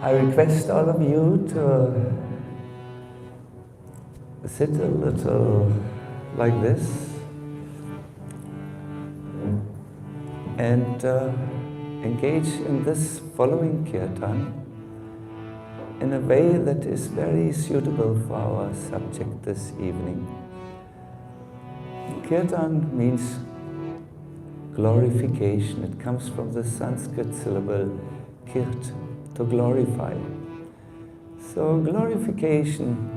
I request all of you to sit a little like this and engage in this following kirtan in a way that is very suitable for our subject this evening. Kirtan means glorification. It comes from the Sanskrit syllable kirt, to glorify. So glorification,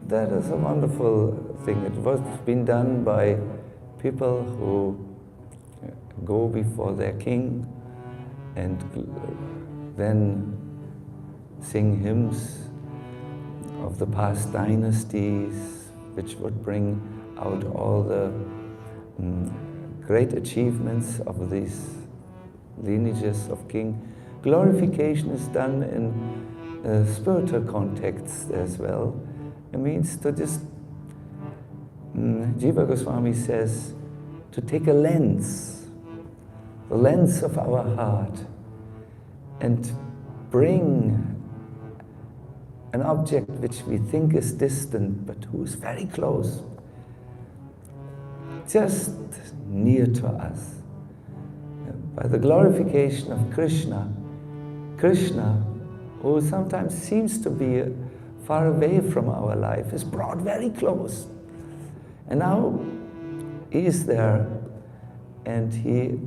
that is a wonderful thing. It was been done by people who go before their king and then sing hymns of the past dynasties which would bring out all the great achievements of these lineages of king. Glorification is done in spiritual context as well. It means to just, Jiva Goswami says, to take a lens, the lens of our heart, and bring an object which we think is distant, but who is very close, just near to us. By the glorification of Krishna, who sometimes seems to be far away from our life, is brought very close. And now he is there, and he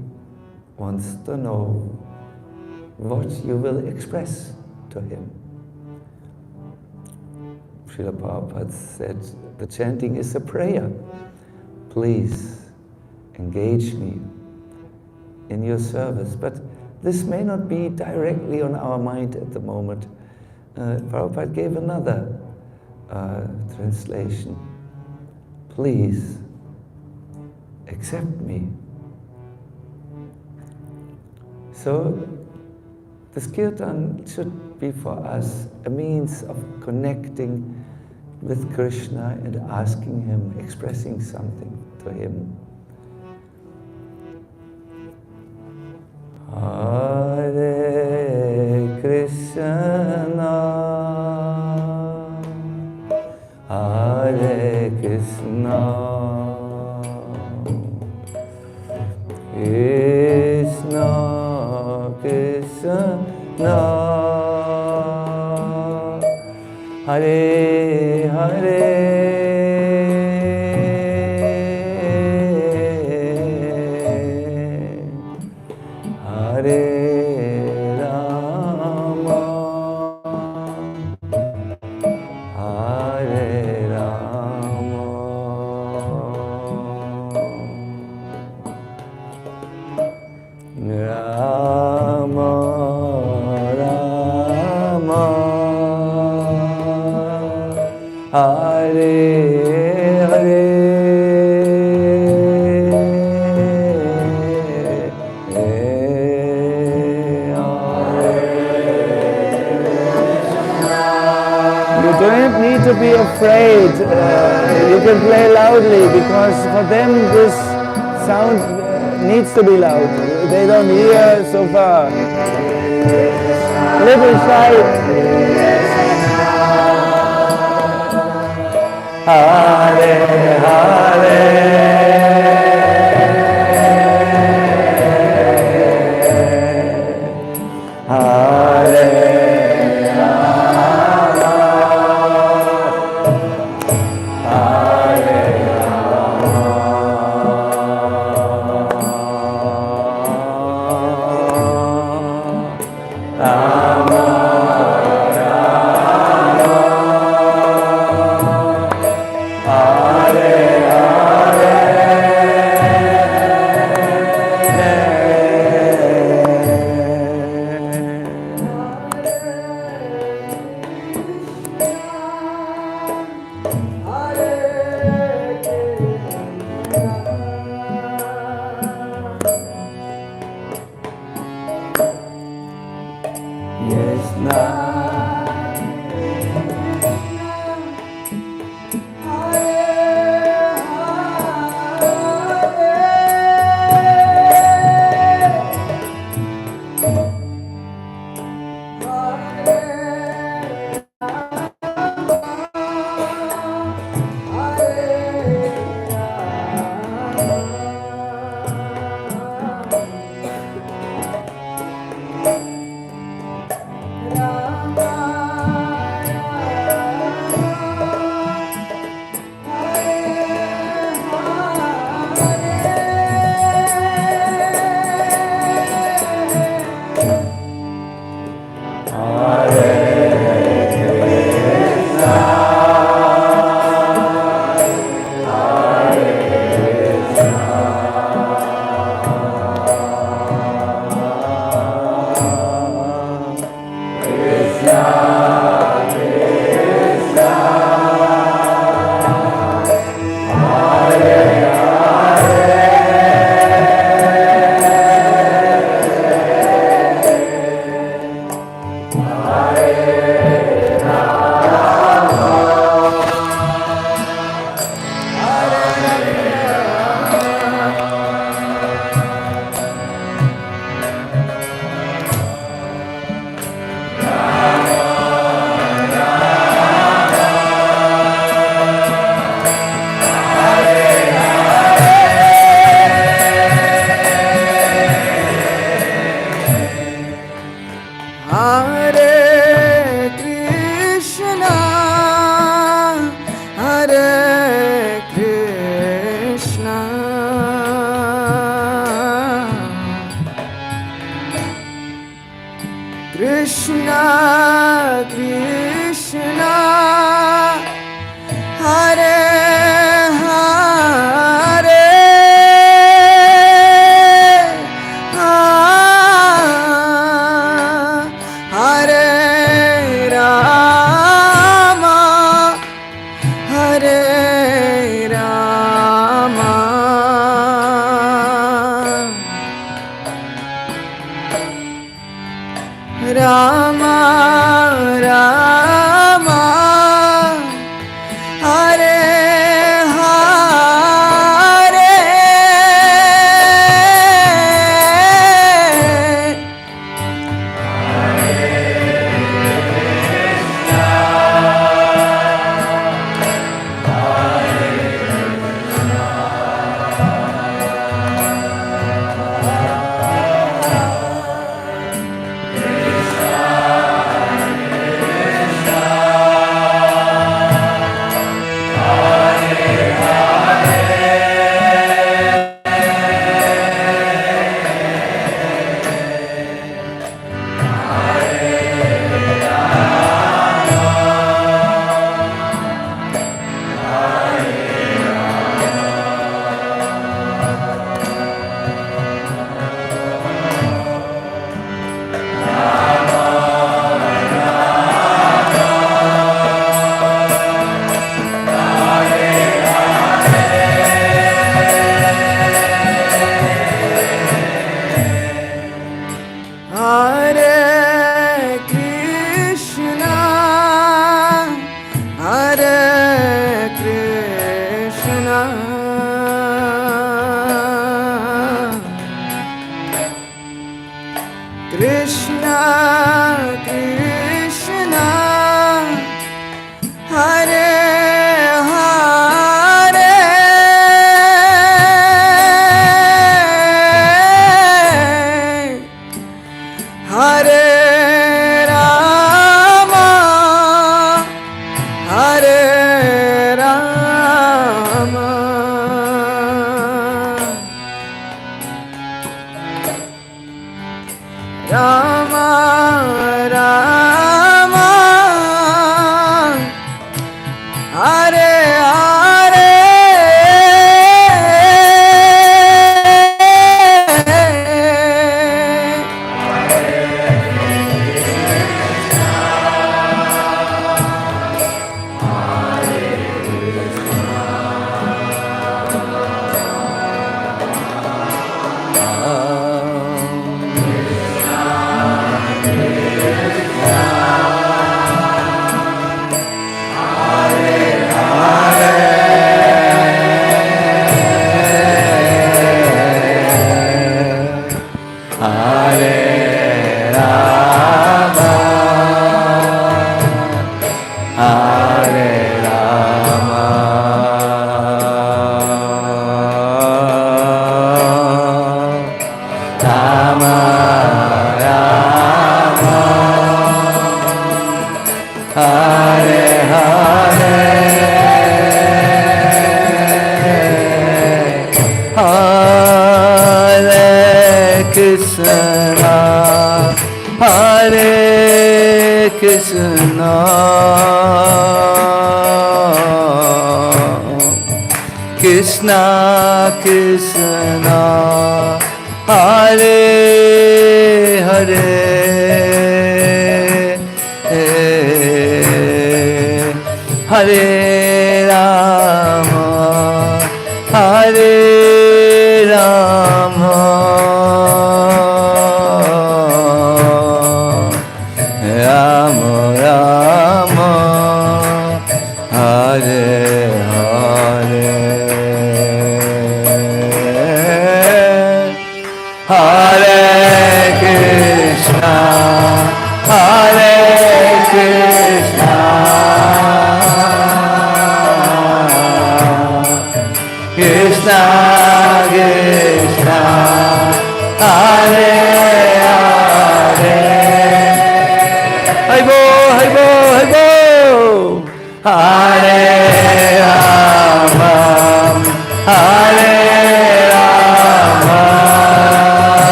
wants to know what you will express to him. Srila Prabhupada said, the chanting is a prayer. Please engage me in your service. But this may not be directly on our mind at the moment. Prabhupada gave another translation. Please accept me. So this kirtan should be for us a means of connecting with Krishna and asking him, expressing something to him. Hare Krishna, Hare Krishna, Krishna Krishna, Hare Hare, Hare Rama, Hare Rama, Rama Rama, Hare Hare, you don't need to be afraid. You can play loudly, because for them this sound needs to be loud. They don't hear so far. Little shy. Hare Hare, Hare Krishna Krishna Hare Hare Hare Rama Hare Rama Rama Rama Hare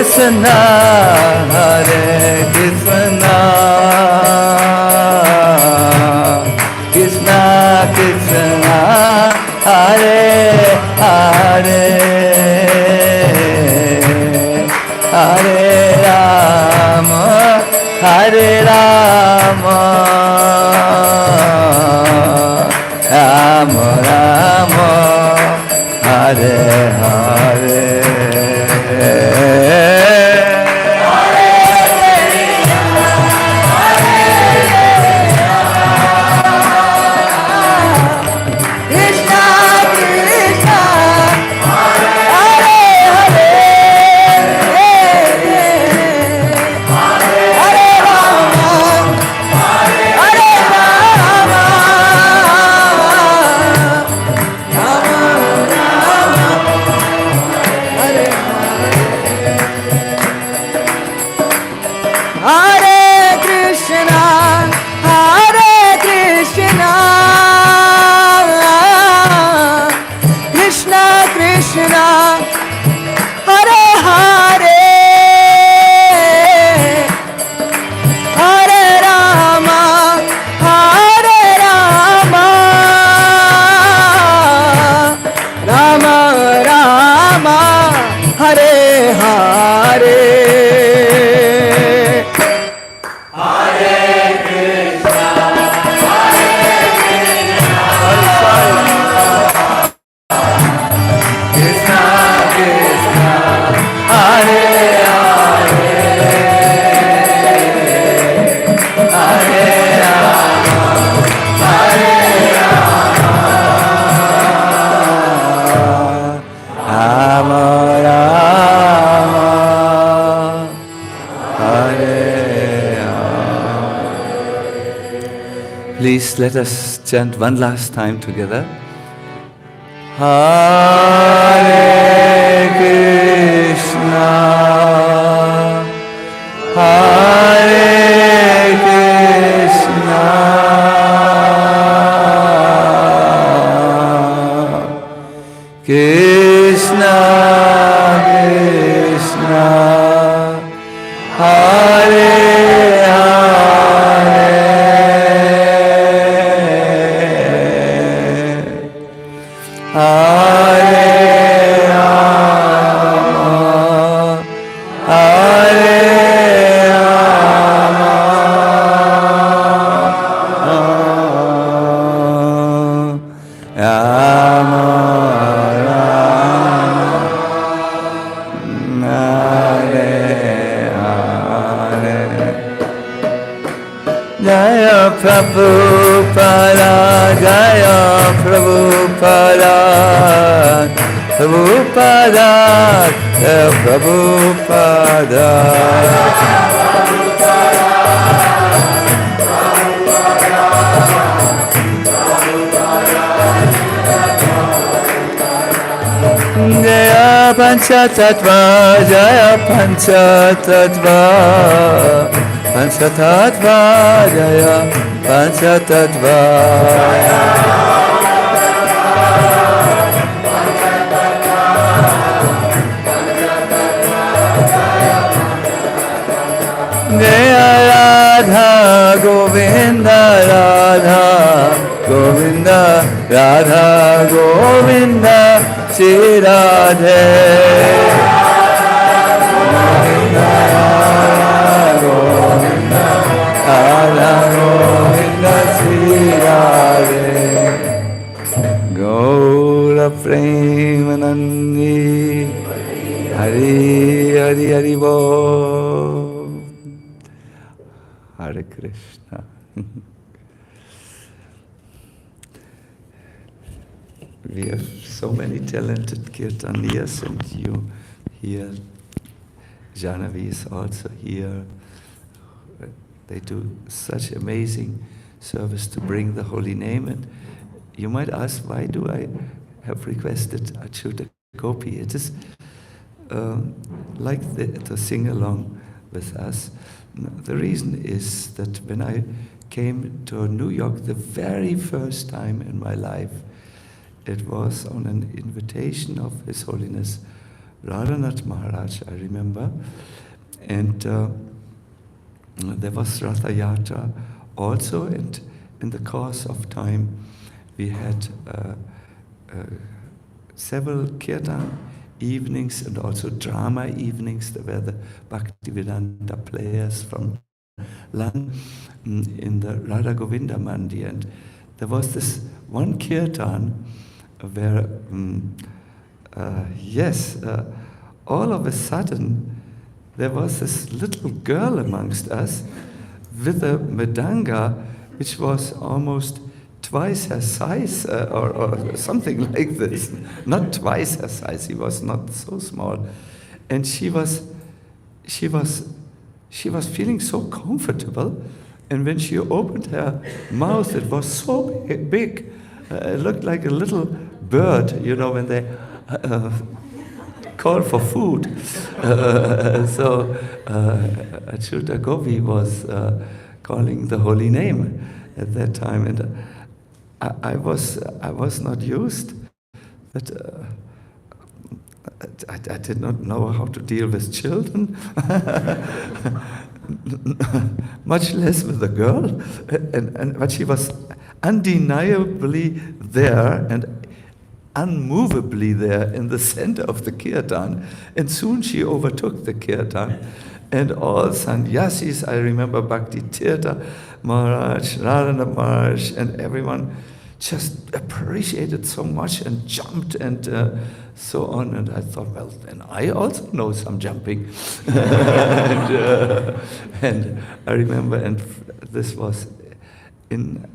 Krishna, Hare Krishna, Krishna Krishna, Hare Hare, Hare Rama, Hare Rama, Rama Rama, Hare Hare. Krishna, Hare Hare, Hare Rama, Hare Rama, Rama Rama, Hare Hare. Please let us chant one last time together. Hare Krishna, Hare Krishna, Krishna Krishna, Hare Prabhupada, Jaya Prabhupada, Prabhupada, Jaya Prabhupada. Jaya Panchatattva, Jaya Panchatattva, Panchatattva, Jaya Panchatattva. Jaya Radha Govinda, Radha Govinda, Radha Govinda, Shri Radhe. Radha Govinda, Shri Radhe. Gaura Premanandi, Hari Hari Hari Bo. Hare Krishna. We have so many talented kirtanias, and you here, Janavi is also here. They do such amazing service to bring the holy name. And you might ask, why do I have requested Achyuta Gopi? It is like to sing along with us. The reason is that when I came to New York the very first time in my life, it was on an invitation of His Holiness Radhanath Maharaj, I remember. And there was Ratha Yatra also, and in the course of time we had several kirtan evenings and also drama evenings. There were the Bhaktivedanta players from London in the Radha Govinda Mandi, and there was this one kirtan where, all of a sudden there was this little girl amongst us with a medanga which was almost twice her size, or something like this. Not twice her size, he was not so small. And she was feeling so comfortable, and when she opened her mouth, it was so big. It looked like a little bird, when they call for food. So Achyuta Gopi was calling the holy name at that time, and I was not used. But I did not know how to deal with children, much less with a girl, but she was undeniably there and unmovably there in the center of the kirtan, and soon she overtook the kirtan, and all sannyasis, I remember Bhakti Tirtha Maharaj, Radhana Maharaj, and everyone just appreciated so much and jumped and so on, and I thought, well, then I also know some jumping. and I remember, and this was in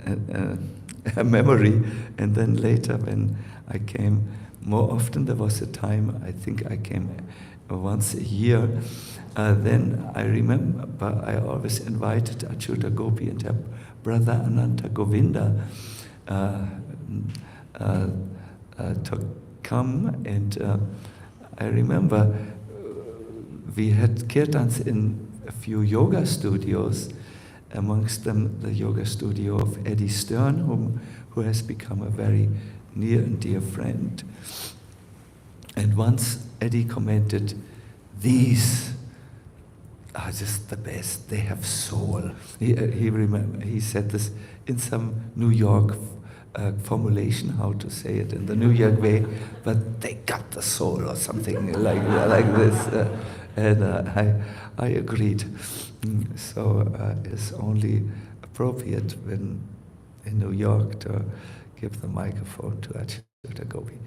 a memory, and then later when I came more often, there was a time, I think I came once a year, then I remember I always invited Achyuta Gopi and her brother Ananta Govinda to come, and I remember we had kirtans in a few yoga studios, amongst them the yoga studio of Eddie Stern, who has become a very near and dear friend. And once Eddie commented, "These are just the best, they have soul." He said this in some New York formulation, how to say it in the New York way, but they got the soul or something like this. And I agreed. So it's only appropriate when in New York to give the microphone to Achyuta Gopi.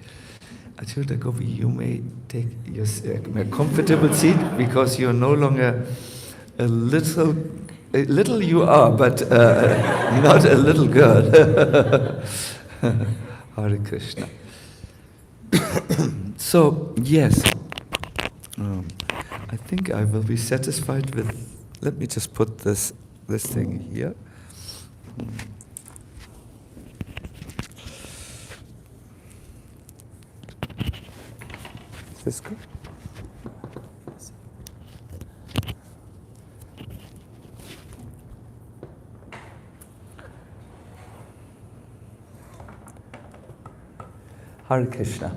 Achyuta Gopi, you may take your comfortable seat, because you're no longer a little you are, but not a little girl. Hare Krishna. So, yes, I think I will be satisfied with, let me just put this thing here. Is this good? Hare Krishna.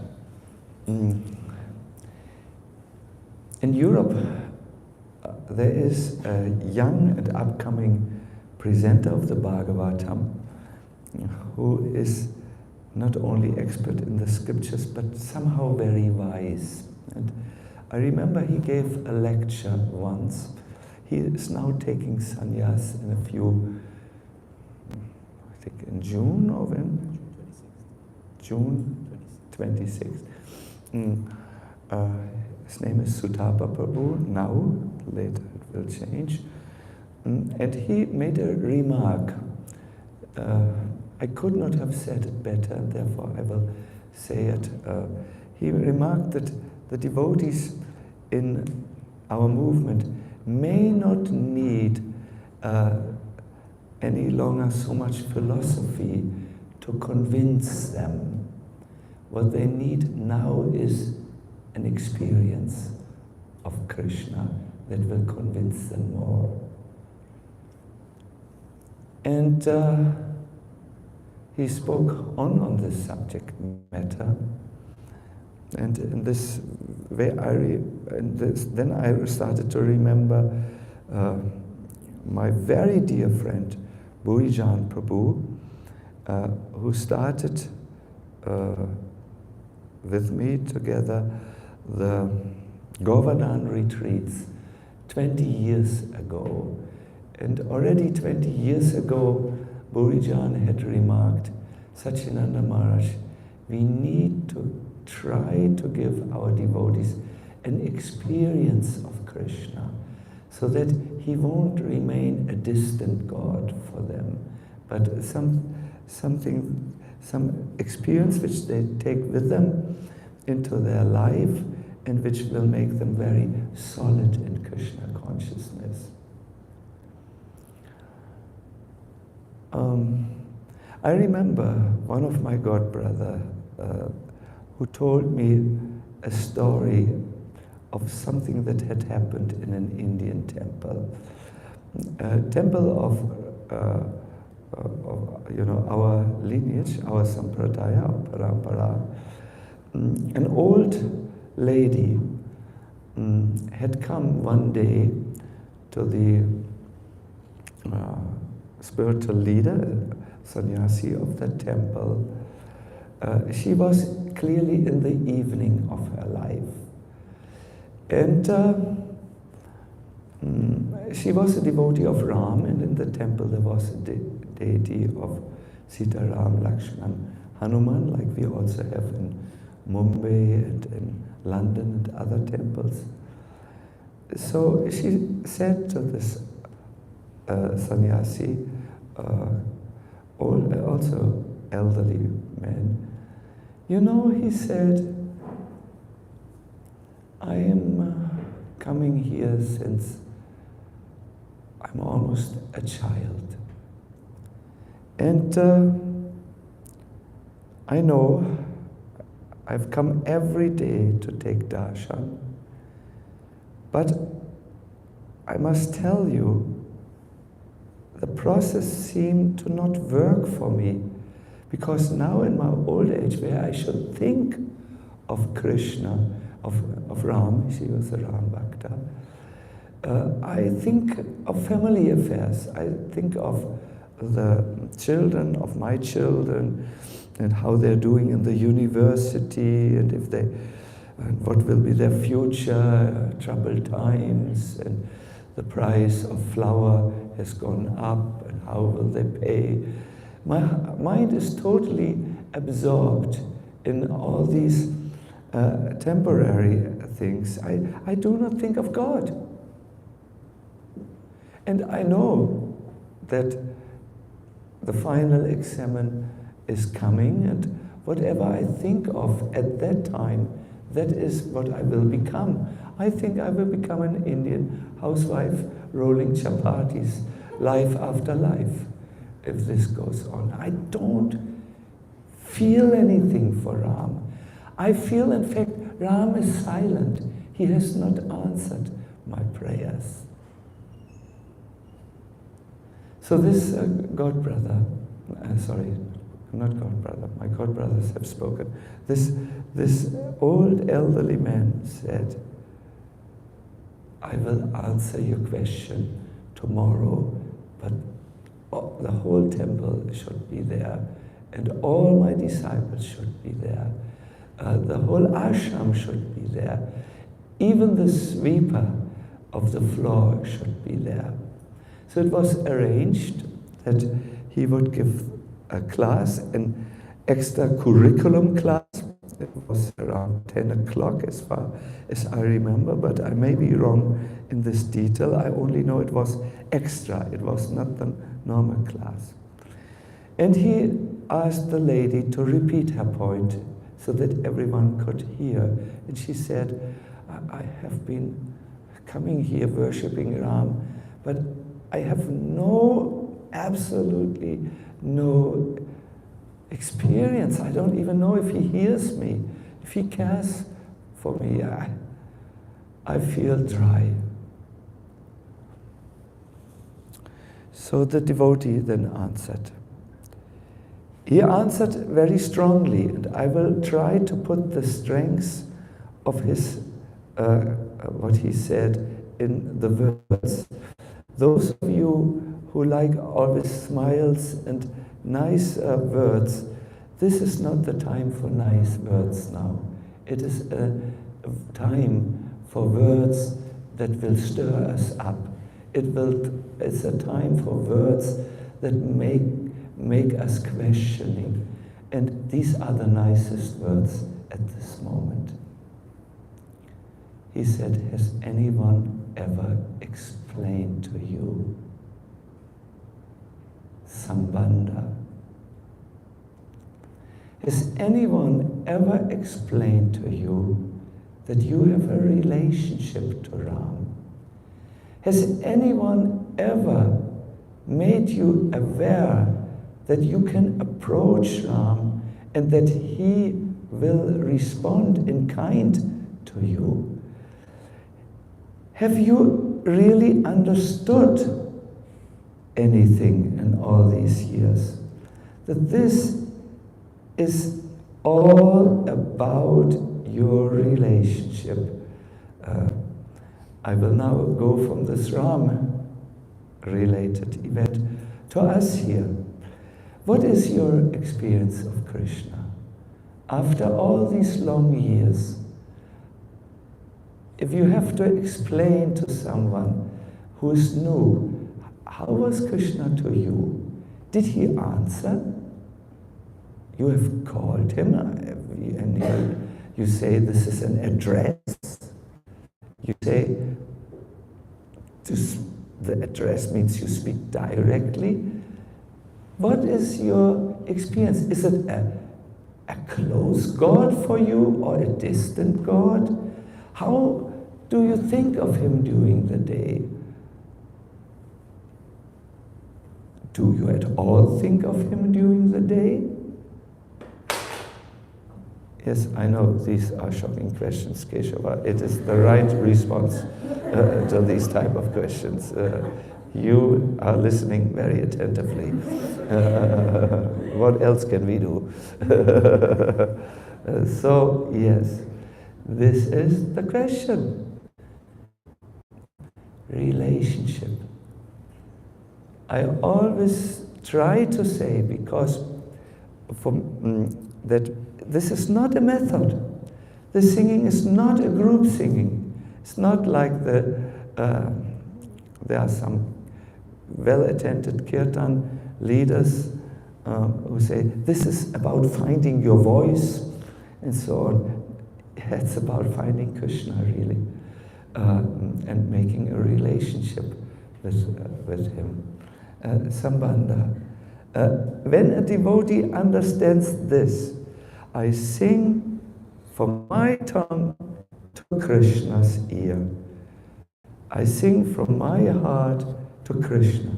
In Europe, there is a young and upcoming presenter of the Bhagavatam who is not only expert in the scriptures, but somehow very wise. And I remember he gave a lecture once. He is now taking sannyas in a few, I think in June or when? June 26th. His name is Sutapa Prabhu now, later it will change. And he made a remark. I could not have said it better, therefore I will say it. He remarked that the devotees in our movement may not need any longer so much philosophy to convince them. What they need now is an experience of Krishna that will convince them more. And he spoke on this subject matter, and in this way then I started to remember my very dear friend Burijan Prabhu, who started with me together the Govardhan retreats 20 years ago. And already 20 years ago, Burijan had remarked, Sacinandana Maharaj, we need to try to give our devotees an experience of Krishna, so that he won't remain a distant God for them, but some experience which they take with them into their life and which will make them very solid in Krishna consciousness. I remember one of my godbrother who told me a story of something that had happened in an Indian temple. A temple of our lineage, our sampradaya, our parampara. An old lady had come one day to the spiritual leader, sannyasi of the temple. She was clearly in the evening of her life. And she was a devotee of Ram, and in the temple there was a deity of Sita, Ram, Lakshman, Hanuman, like we also have in Mumbai and in London and other temples. So she said to this sannyasi, also elderly man, you know, he said, I am coming here since I'm almost a child. And I know I've come every day to take darshan, but I must tell you, the process seemed to not work for me, because now in my old age, where I should think of Krishna, of Ram, she was a Ram Bhakta, I think of family affairs. I think of the children of my children and how they're doing in the university, and if they, and what will be their future, troubled times, and the price of flour has gone up, and how will they pay. My mind is totally absorbed in all these temporary things. I do not think of God. And I know that the final examen is coming, and whatever I think of at that time, that is what I will become. I think I will become an Indian housewife rolling chapatis, life after life, if this goes on. I don't feel anything for Ram. I feel, in fact, Ram is silent. He has not answered my prayers. So this god brother, sorry, not god brother, my god brothers have spoken. This old elderly man said, I will answer your question tomorrow, but the whole temple should be there, and all my disciples should be there. The whole ashram should be there. Even the sweeper of the floor should be there. So it was arranged that he would give a class, an extra curriculum class. It was around 10 o'clock as far as I remember, but I may be wrong in this detail. I only know it was extra. It was not the normal class. And he asked the lady to repeat her point so that everyone could hear. And she said, I have been coming here worshipping Ram, but I have absolutely no experience. I don't even know if he hears me, if he cares for me. I feel dry. So the devotee then answered. He answered very strongly, and I will try to put the strengths of his, what he said in the words. Those of you who like always smiles and nice words, this is not the time for nice words now. It is a time for words that will stir us up. It's a time for words that make us questioning. And these are the nicest words at this moment. He said, has anyone ever explained to you Sambandha? Has anyone ever explained to you that you have a relationship to Ram? Has anyone ever made you aware that you can approach Ram and that he will respond in kind to you? Have you really understood anything in all these years? That this is all about your relationship. I will now go from this Ram-related event to us here. What is your experience of Krishna? After all these long years, if you have to explain to someone who is new, how was Krishna to you? Did he answer? You have called him and you say this is an address. You say the address means you speak directly. What is your experience? Is it a close God for you or a distant God? How do you think of him during the day? Do you at all think of him during the day? Yes, I know these are shocking questions, Keshava. It is the right response to these type of questions. You are listening very attentively. What else can we do? So, yes, this is the question. Relationship. I always try to say, because that this is not a method. The singing is not a group singing. It's not like there are some well-attended kirtan leaders who say, this is about finding your voice, and so on. It's about finding Krishna, really, and making a relationship with him. Sambandha. When a devotee understands this, I sing from my tongue to Krishna's ear. I sing from my heart to Krishna.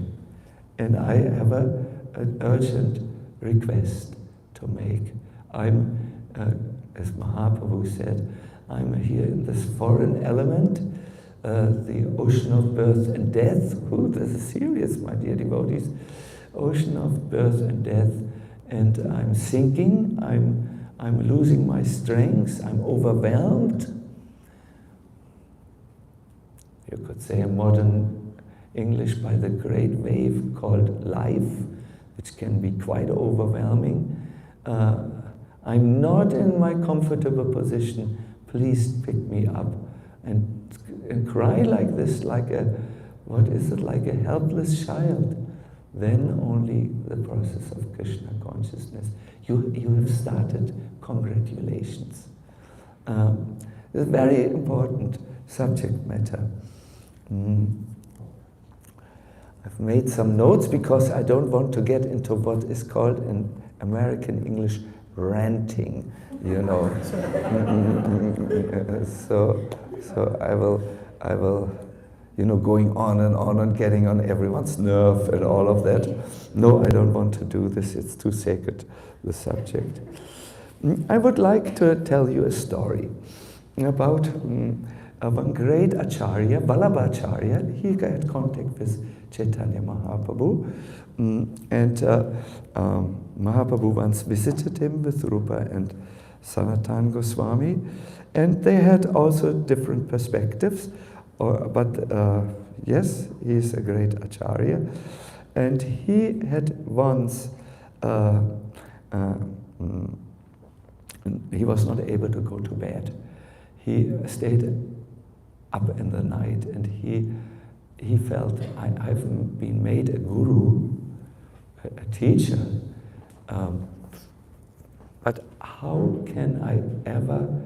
And I have an urgent request to make. I'm, as Mahaprabhu said, I'm here in this foreign element, the ocean of birth and death. Ooh, this is serious, my dear devotees. Ocean of birth and death. And I'm sinking, I'm losing my strength, I'm overwhelmed. You could say a modern English by the great wave called life, which can be quite overwhelming. I'm not in my comfortable position. Please pick me up. And cry like this, like a, what is it, like a helpless child. Then only the process of Krishna consciousness. You have started. Congratulations. It's a very important subject matter. I've made some notes because I don't want to get into what is called in American English ranting, you know. So I will, you know, going on and getting on everyone's nerve and all of that. No, I don't want to do this. It's too sacred, the subject. I would like to tell you a story about one great Acharya, Vallabhacharya. He had contact with Chaitanya Mahaprabhu. And Mahaprabhu once visited him with Rupa and Sanatana Goswami. And they had also different perspectives. But yes, he is a great Acharya. And he had once, he was not able to go to bed. He stayed up in the night, and he felt, I've been made a guru, a teacher, but how can I ever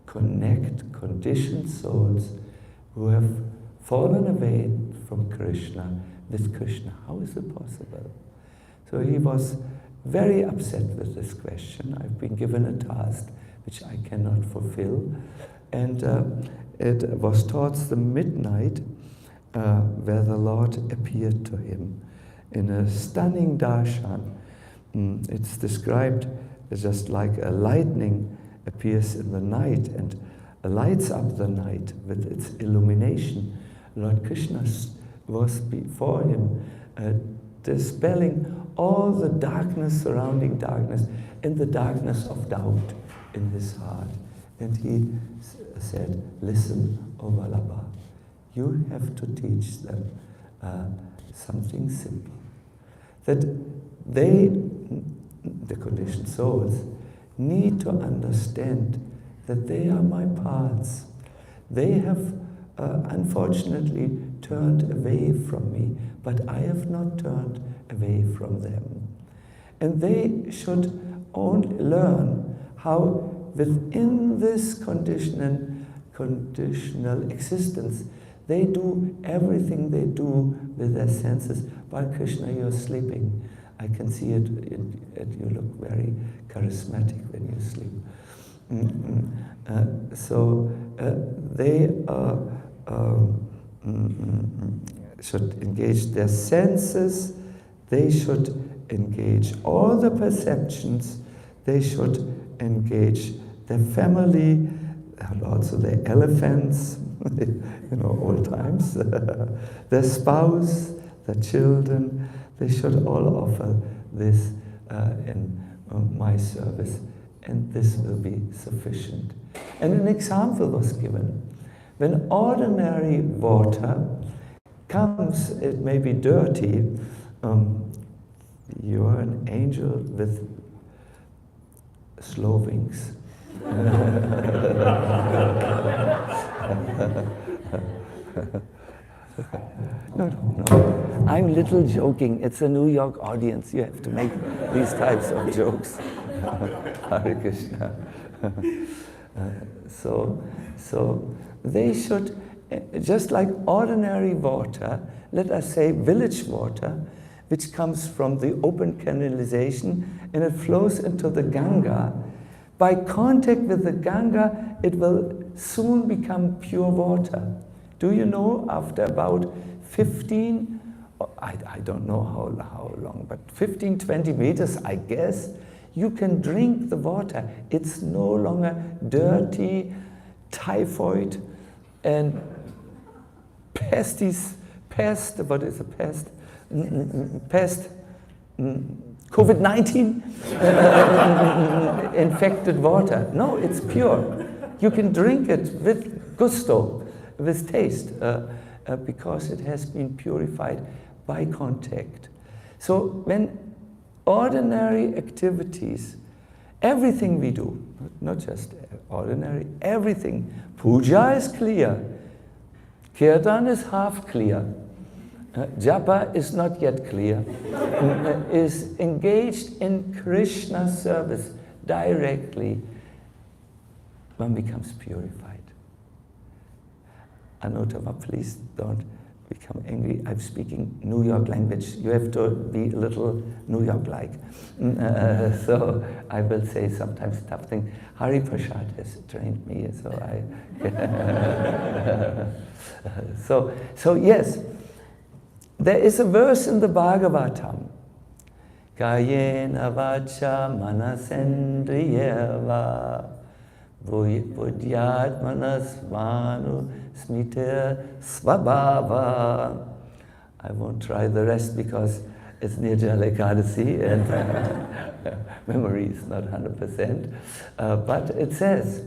connect conditioned souls who have fallen away from Krishna with Krishna? How is it possible? So he was very upset with this question. I've been given a task which I cannot fulfill. And it was towards the midnight where the Lord appeared to him in a stunning darshan. It's described as just like a lightning appears in the night and lights up the night with its illumination. Lord Krishna was before him, dispelling all the darkness, surrounding darkness, and the darkness of doubt in his heart. And he said, listen, O Vallabha, you have to teach them something simple. That they, the conditioned souls, need to understand that they are my parts. They have unfortunately turned away from me, but I have not turned away from them. And they should only learn how within this conditional existence, they do everything they do with their senses. While Krishna, you're sleeping. I can see it, you look very charismatic when you sleep. So they should engage their senses, they should engage all the perceptions, they should engage their family, and also their elephants, old times, their spouse, their children. They should all offer this in my service, and this will be sufficient. And an example was given. When ordinary water comes, it may be dirty. You are an angel with slow wings. No. I'm little joking. It's a New York audience. You have to make these types of jokes. Hare Krishna. So they should, just like ordinary water, let us say village water, which comes from the open canalization and it flows into the Ganga. By contact with the Ganga, it will soon become pure water. Do you know, after about 15, I don't know how long, but 15, 20 meters, I guess, you can drink the water. It's no longer dirty, typhoid, and what is a pest? COVID-19 infected water. No, it's pure. You can drink it with gusto, with taste, because it has been purified by contact. So when ordinary activities, everything we do, not just ordinary, everything, puja is clear, kirtan is half clear, japa is not yet clear, is engaged in Krishna service directly, one becomes purified. Anutama, please don't become angry. I'm speaking New York language. You have to be a little New York-like. So I will say sometimes tough things. Hari Prasad has trained me, so so yes, there is a verse in the Bhagavatam. Kayena vacha manasendriyeva buddhyat manasvanu smita svabhava. I won't try the rest because it's near Ekadasi and memory is not 100%. But it says,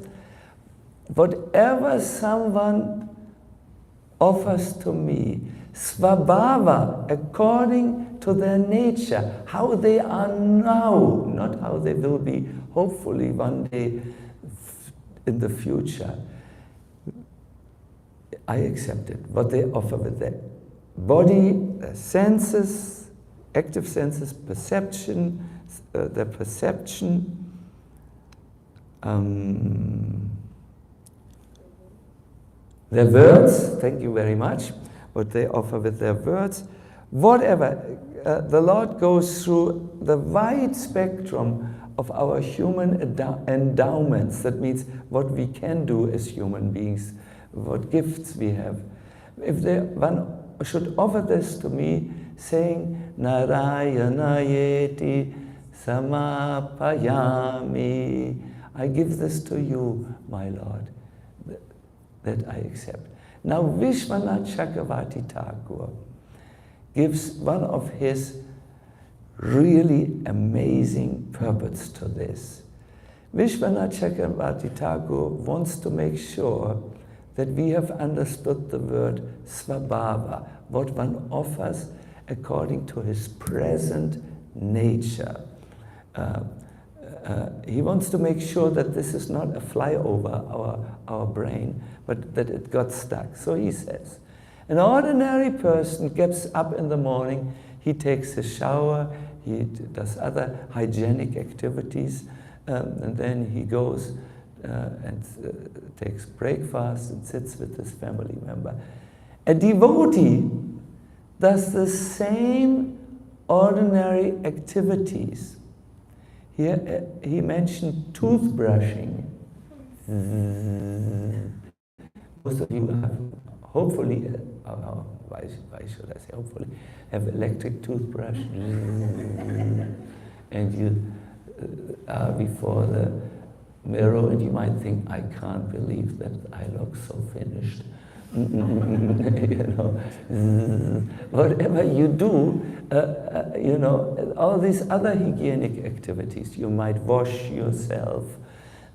whatever someone offers to me, svabhava, according to their nature, how they are now, not how they will be, hopefully one day in the future, I accept it. What they offer with their body, their senses, active senses, perception, their perception, their words, thank you very much, what they offer with their words, whatever. The Lord goes through the wide spectrum of our human endowments. That means what we can do as human beings, what gifts we have. If one should offer this to me, saying, Narayanayeti samapayami, I give this to you, my Lord, that I accept. Now Vishwanath Chakravarti Thakur gives one of his really amazing purpose to this. Vishwanath Chakravarti Thakur wants to make sure that we have understood the word svabhava, what one offers according to his present nature. He wants to make sure that this is not a flyover our brain, but that it got stuck. So he says, an ordinary person gets up in the morning, he takes a shower, he does other hygienic activities, and then he goes and takes breakfast and sits with his family member. A devotee does the same ordinary activities. Here he mentioned toothbrushing. Most of you have, hopefully, why should I say hopefully, have electric toothbrush. And you are before the mirror and you might think, I can't believe that I look so finished. You know, whatever you do, you know, all these other hygienic activities, you might wash yourself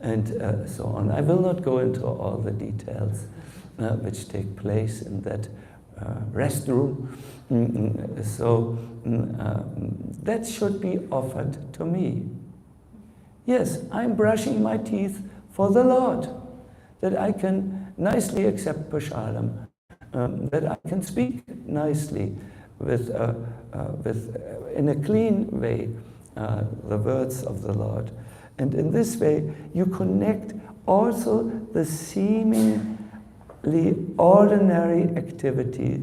and so on. I will not go into all the details which take place in that restroom. So that should be offered to me. Yes, I'm brushing my teeth for the Lord, that I can nicely accept prasadam, that I can speak nicely with in a clean way the words of the Lord. And in this way, you connect also the seemingly ordinary activity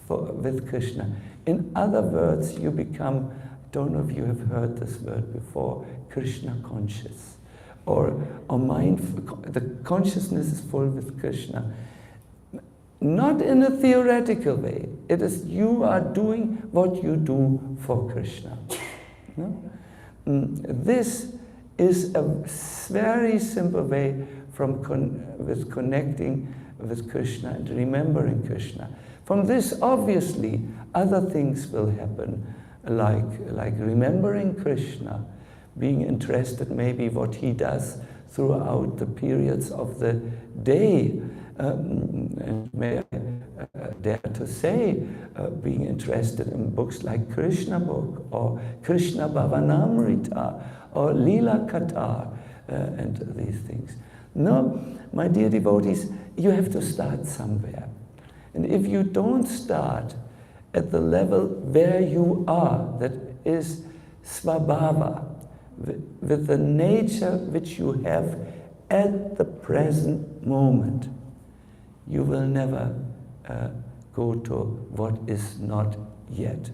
with Krishna. In other words, you become, I don't know if you have heard this word before, Krishna conscious. Or mindful, the consciousness is full with Krishna. Not in a theoretical way. It is you are doing what you do for Krishna. No? This is a very simple way with connecting with Krishna and remembering Krishna. From this, obviously, other things will happen, like remembering Krishna, being interested maybe what he does throughout the periods of the day. And may I dare to say, being interested in books like Krishna book, or Krishna Bhavanamrita, or Leela Katha, and these things. No, my dear devotees, you have to start somewhere. And if you don't start at the level where you are, that is svabhava, with the nature which you have at the present moment, you will never go to what is not yet.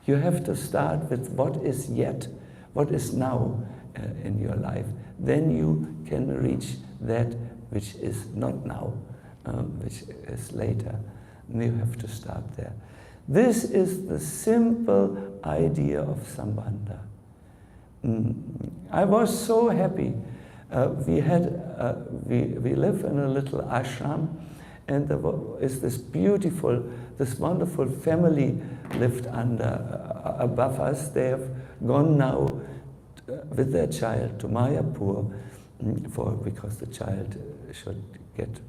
You have to start with what is yet, what is now in your life. Then you can reach that which is not now, which is later. And you have to start there. This is the simple idea of Sambandha. I was so happy. We live in a little ashram, and there is this wonderful family lived above us. They have gone now with their child to Mayapur because the child should get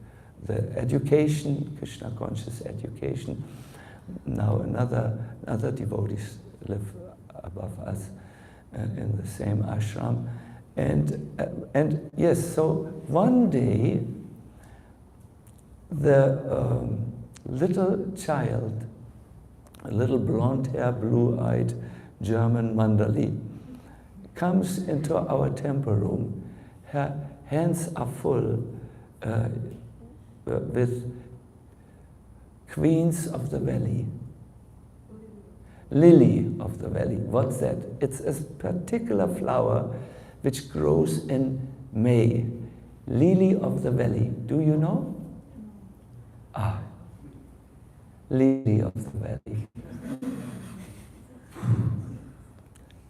the education, Krishna conscious education. Now other devotees live above us in the same ashram. And yes, so one day the little child, a little blonde-haired, blue-eyed German Mandali, comes into our temple room. Her hands are full with queens of the valley. Lily of the valley. What's that? It's a particular flower which grows in May. Lily of the valley. Do you know? Ah, lily of the valley.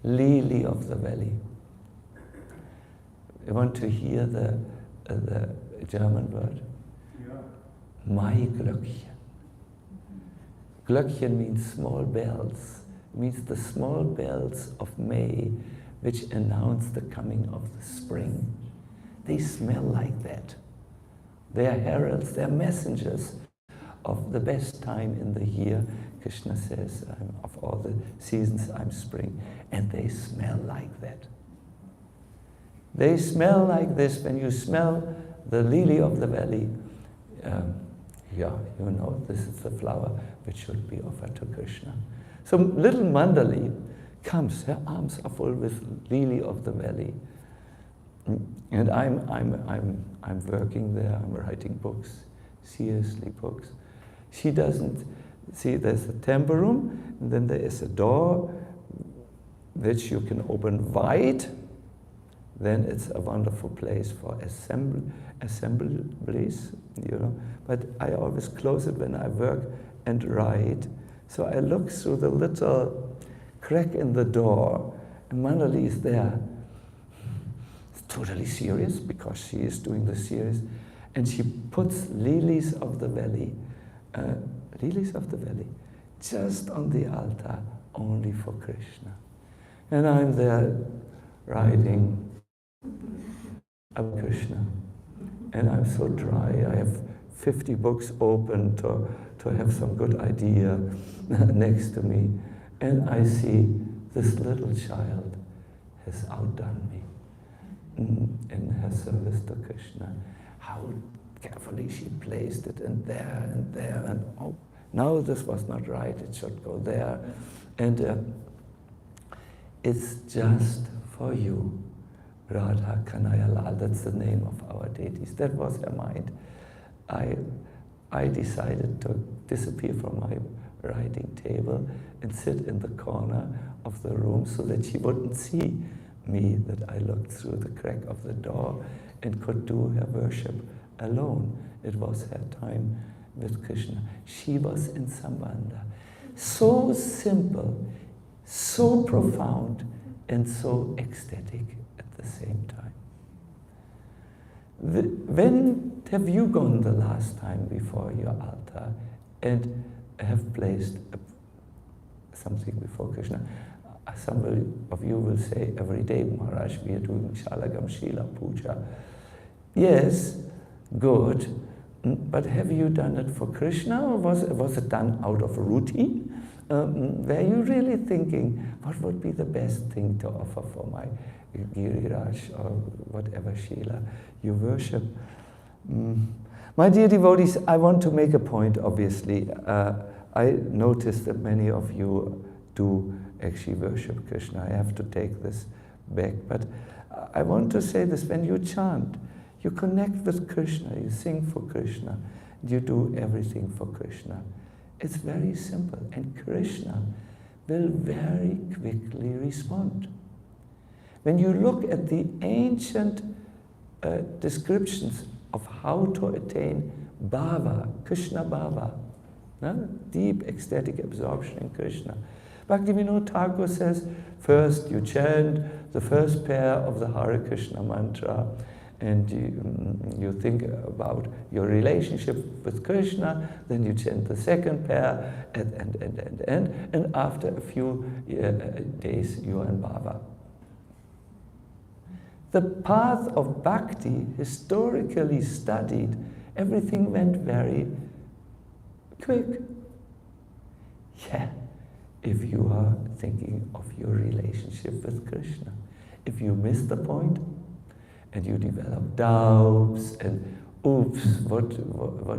Lily of the valley. You want to hear the German word? Yeah. Maiglöckchen. Glöckchen means small bells. means the small bells of May which announce the coming of the spring. They smell like that. They are heralds, they are messengers of the best time in the year. Krishna says, of all the seasons, I'm spring. And they smell like that. They smell like this. When you smell the lily of the valley, yeah, you know, this is the flower which should be offered to Krishna. So little Mandali comes, her arms are full with lily of the valley. And I'm working there, I'm writing books, seriously books. She doesn't see, there's a temple room, and then there is a door which you can open wide. Then it's a wonderful place for assemblies, you know. But I always close it when I work and write. So I look through the little crack in the door, and Mandali is there. It's totally serious, because she is doing the serious. And she puts lilies of the valley, just on the altar, only for Krishna. And I'm there writing about Krishna. And I'm so dry. I have 50 books open to have some good idea next to me. And I see this little child has outdone me in her service to Krishna. How carefully she placed it, and there, and oh, no, this was not right, it should go there. And it's just for you, Radha Kanaya Lal, that's the name of our deities. That was her mind. I decided to disappear from my writing table and sit in the corner of the room so that she wouldn't see me, that I looked through the crack of the door and could do her worship alone. It was her time with Krishna. She was in Sambandha. So simple, so profound, and so ecstatic at the same time. When have you gone the last time before your altar and have placed something before Krishna? Somebody of you will say, every day, Maharaj, we are doing Shalagam Shila Puja. Yes, good, but have you done it for Krishna, or was it done out of routine? Were you really thinking, what would be the best thing to offer for my Giriraj or whatever Shila you worship? My dear devotees, I want to make a point, obviously. I noticed that many of you do actually worship Krishna. I have to take this back, but I want to say this: when you chant, you connect with Krishna, you sing for Krishna, you do everything for Krishna. It's very simple, and Krishna will very quickly respond. When you look at the ancient descriptions of how to attain bhava, Krishna bhava, deep ecstatic absorption in Krishna, Bhaktivinoda Thakur says, first you chant the first pair of the Hare Krishna mantra, and you think about your relationship with Krishna, then you chant the second pair, and after a few days you are in bhava. The path of bhakti, historically studied, everything went very quick. Yeah, if you are thinking of your relationship with Krishna. If you miss the point, and you develop doubts, and oops, what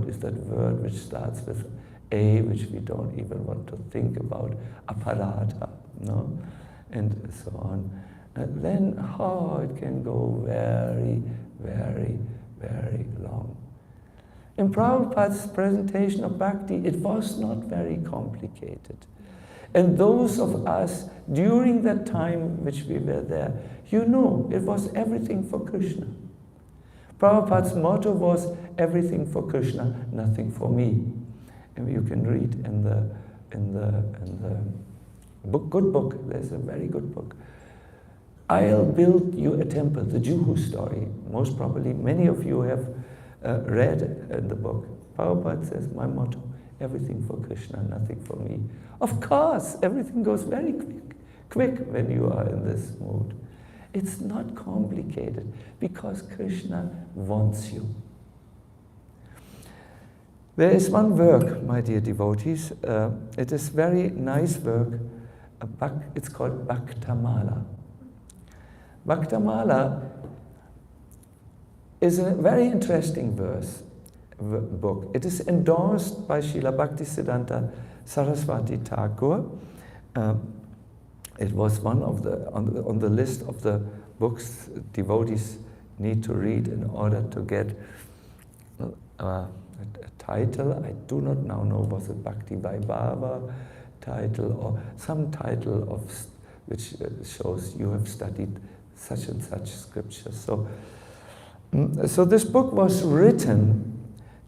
is that word which starts with A, which we don't even want to think about, aparadha, no? And so on. And then, it can go very, very, very long. In Prabhupada's presentation of Bhakti, it was not very complicated. And those of us, during that time which we were there, you know, it was everything for Krishna. Prabhupada's motto was, everything for Krishna, nothing for me. And you can read in the book, good book, there's a very good book. I'll build you a temple, the Juhu story. Most probably, many of you have read in the book. Prabhupada says, my motto, everything for Krishna, nothing for me. Of course, everything goes very quick when you are in this mood. It's not complicated because Krishna wants you. There is one work, my dear devotees, it is very nice work, it's called Bhaktamala. Bhaktamala is a very interesting book. It is endorsed by Srila Bhaktisiddhanta Saraswati Thakur. It was one of on the list of the books devotees need to read in order to get a title. I do not now know, was it Bhakti Vaibhava title or some title of which shows you have studied such and such scripture. So this book was written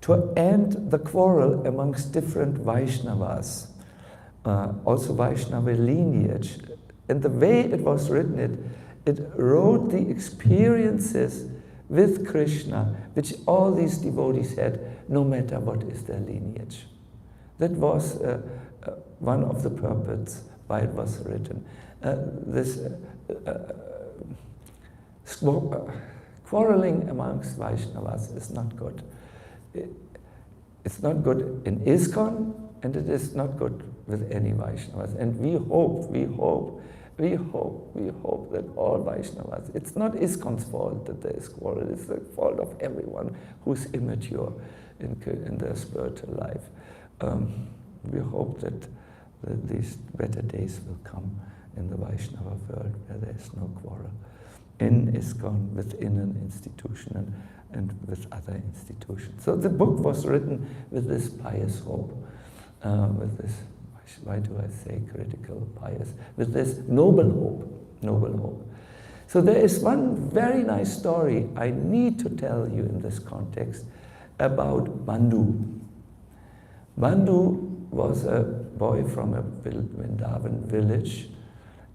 to end the quarrel amongst different Vaishnavas, also Vaishnava lineage. And the way it was written, it wrote the experiences with Krishna, which all these devotees had, no matter what is their lineage. That was one of the purposes why it was written. Quarreling amongst Vaishnavas is not good. It's not good in ISKCON, and it is not good with any Vaishnavas. And we hope that all Vaishnavas, it's not ISKCON's fault that there is quarrel, it's the fault of everyone who's immature in their spiritual life. We hope that these better days will come in the Vaishnava world where there is no quarrel. In ISKCON, within an institution and with other institutions. So the book was written with this pious hope, with this, why do I say critical, pious, with this noble hope. So there is one very nice story I need to tell you in this context about Bandhu. Bandhu was a boy from a Vrindavan village,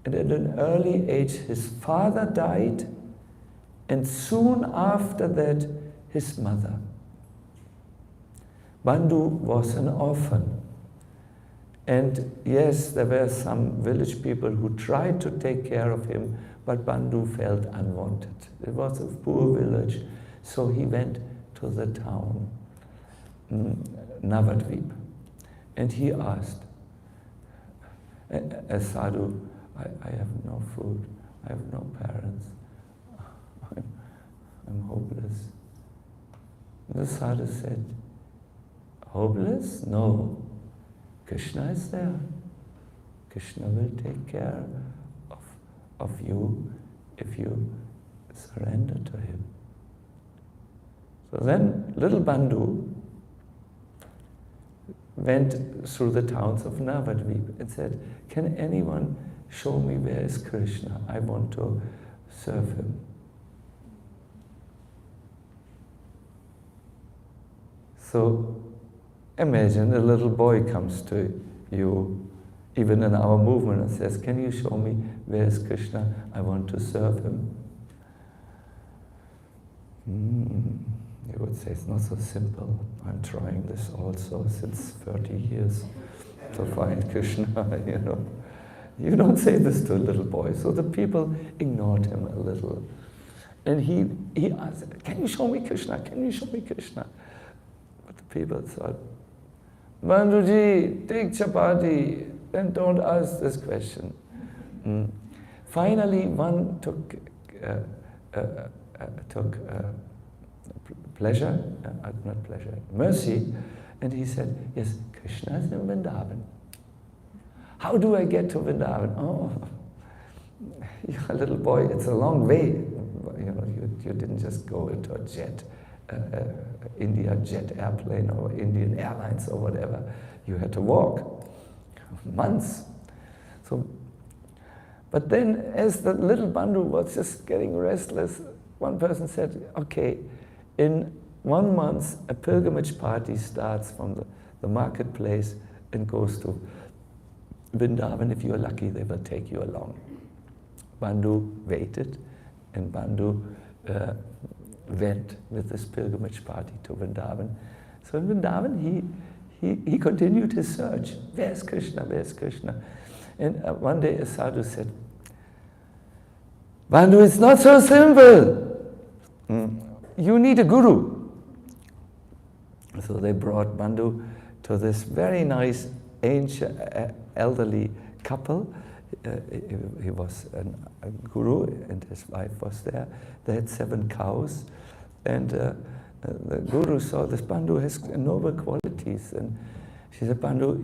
and at an early age his father died, and soon after that his mother. Bandhu was an orphan. And yes, there were some village people who tried to take care of him, but Bandhu felt unwanted. It was a poor village, so he went to the town, Navadvip, and he asked, as sadhu, I have no food, I have no parents, I'm hopeless. The sadhu said, hopeless? No. Krishna is there. Krishna will take care of you if you surrender to him. So then little Bandhu went through the towns of Navadvip and said, can anyone show me where is Krishna? I want to serve him. So imagine a little boy comes to you, even in our movement, and says, can you show me where is Krishna? I want to serve him. You would say, it's not so simple. I'm trying this also since 30 years to find Krishna, you know. You don't say this to a little boy. So the people ignored him a little. And he asked, can you show me Krishna? Can you show me Krishna? But the people thought, Bandhuji, take chapati, then don't ask this question. Finally, one took mercy, and he said, yes, Krishna is in Vrindavan. How do I get to Vrindavan? Oh, you're a little boy, it's a long way. You know, you didn't just go into a jet, India jet airplane or Indian Airlines or whatever. You had to walk months. So, but then as the little Bandhu was just getting restless, one person said, okay, in 1 month a pilgrimage party starts from the marketplace and goes to Vrindavan. If you're lucky, they will take you along. Bandhu waited, and Bandhu went with this pilgrimage party to Vrindavan. So in Vrindavan, he continued his search. Where's Krishna? Where's Krishna? And one day a sadhu said, Bandhu, it's not so simple. You need a guru. So they brought Bandhu to this very nice, ancient, elderly couple. He was a guru and his wife was there. They had 7 cows. And the guru saw this Bandhu has noble qualities. And she said, Bandhu,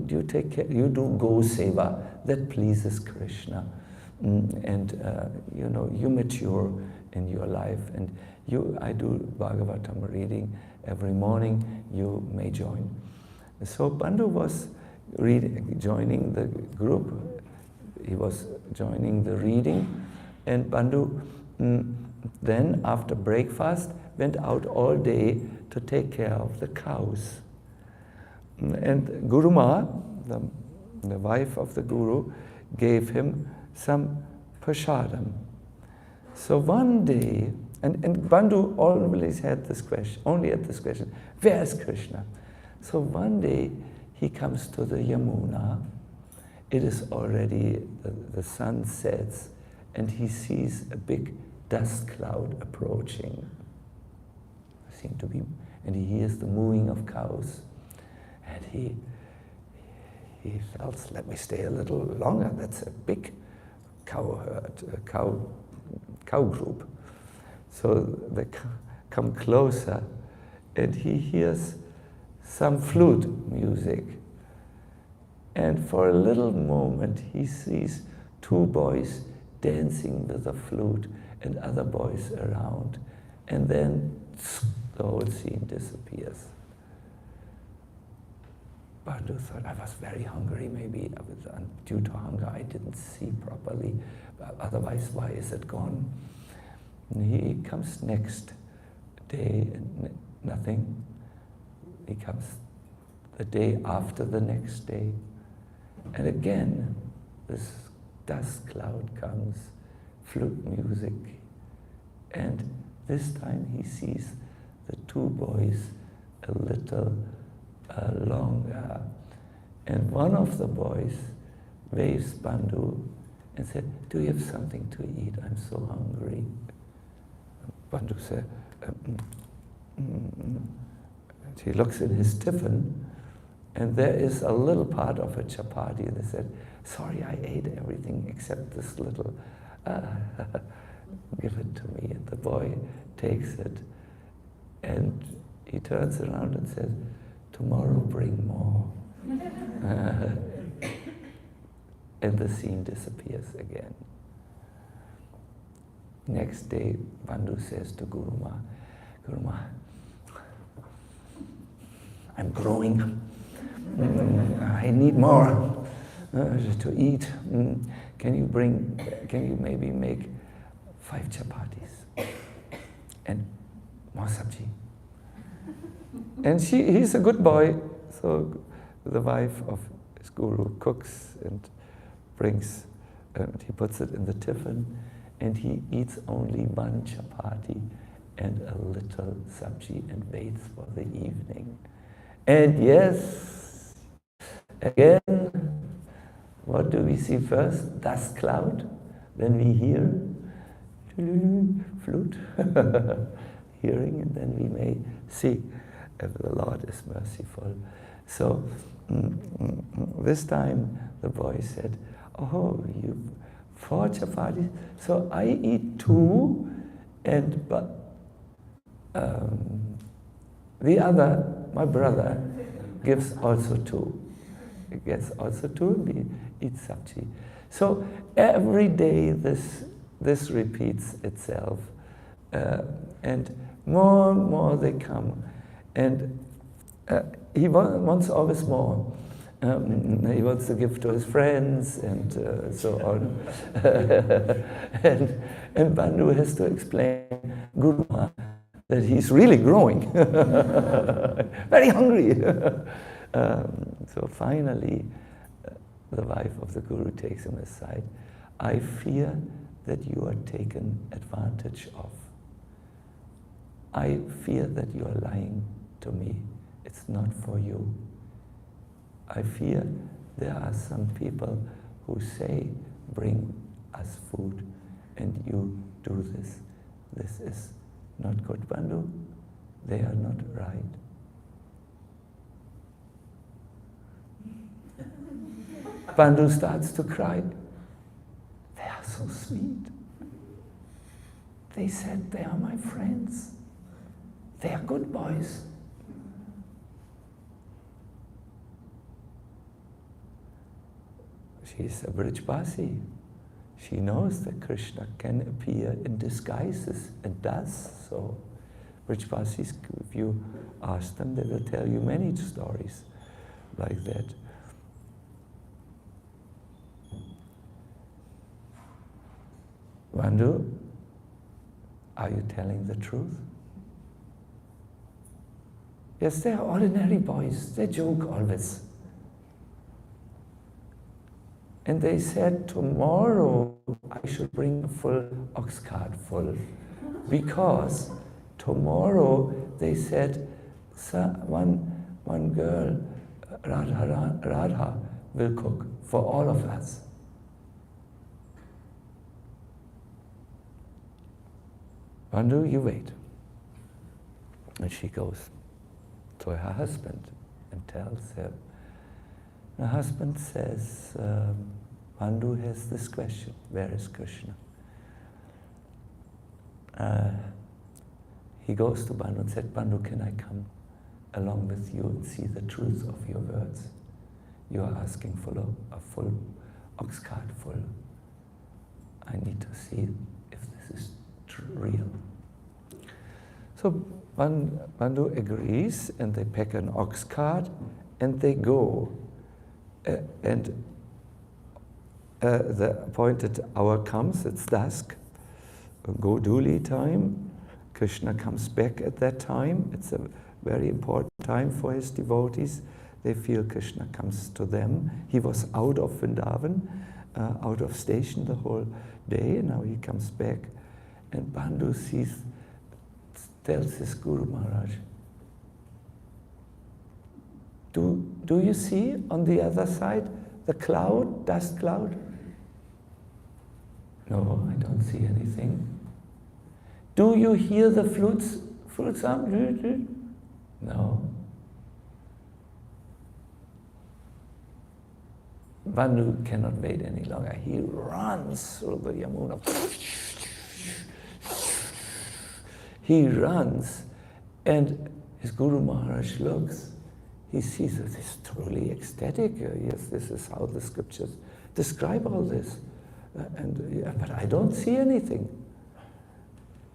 you take care, you do go seva. That pleases Krishna. You mature in your life. And I do Bhagavatam reading every morning. You may join. So Bandhu was joining the group. He was joining the reading, and Bandhu then, after breakfast, went out all day to take care of the cows. And Guru Ma, the wife of the Guru, gave him some prasadam. So one day, and Bandhu always had this question, where is Krishna? So one day he comes to the Yamuna. It is already, the sun sets, and he sees a big dust cloud approaching. And he hears the mooing of cows. And he felt, let me stay a little longer. That's a big cow herd, cow group. So they come closer, and he hears some flute music. And for a little moment, he sees 2 boys dancing with a flute and other boys around. And then the whole scene disappears. Bandhu thought, I was very hungry, maybe due to hunger I didn't see properly, but otherwise why is it gone? And he comes next day and nothing. He comes the day after the next day. And again, this dust cloud comes, flute music, and this time he sees the 2 boys a little longer. And one of the boys waves Bandhu and said, do you have something to eat? I'm so hungry. Bandhu said, he looks in his tiffin, and there is a little part of a chapati. And they said, sorry, I ate everything except this little, give it to me. And the boy takes it, and he turns around and says, tomorrow bring more. And the scene disappears again. Next day, Bandhu says to Guru Ma, I'm growing. I need more to eat. Can you maybe make 5 chapatis and more sabji? And he's a good boy, so the wife of his guru cooks and brings, and he puts it in the tiffin, and he eats only 1 chapati and a little sabji and waits for the evening. And yes, again, what do we see first? Dust cloud. Then we hear flute, hearing, and then we may see if the Lord is merciful. So this time the boy said, oh, you 4 chapatis? So I eat 2, but the other, my brother, gives also 2. He gets also 2, and we eat sabji. So every day this repeats itself, and more they come, and he wants always more. He wants to give to his friends and so on. and Bandhu has to explain Guru Ma that he's really growing, very hungry. So finally, the wife of the Guru takes him aside. I fear that you are taken advantage of. I fear that you are lying to me. It's not for you. I fear there are some people who say, bring us food, and you do this. This is not good, Bandhu. They are not right. Bandhu starts to cry. They are so sweet. They said they are my friends. They are good boys. She is a Brijbasi. She knows that Krishna can appear in disguises and does so. Brijbasis, if you ask them, they will tell you many stories like that. Bandhu, are you telling the truth? Yes, they are ordinary boys. They joke always. And they said, tomorrow I should bring a full ox cart full. Because tomorrow, they said, one girl, Radha, will cook for all of us. Bandhu, you wait. And she goes to her husband and tells him. Her husband says, Bandhu has this question, where is Krishna? He goes to Bandhu and said, Bandhu, can I come along with you and see the truth of your words? You are asking for a full ox cart full. I need to see if this is real. So Bandhu agrees, and they pack an ox cart and they go. And the appointed hour comes, it's dusk, Goduli time. Krishna comes back at that time. It's a very important time for his devotees. They feel Krishna comes to them. He was out of Vrindavan, out of station the whole day, and now he comes back. And Bandhu tells his Guru Maharaj, do you see on the other side the cloud, dust cloud? No, I don't see anything. Do you hear the flutes sound? No. Bandhu cannot wait any longer. He runs through the Yamuna. He runs, and his Guru Maharaj looks. He sees that he's truly ecstatic. Yes, this is how the scriptures describe all this. But I don't see anything.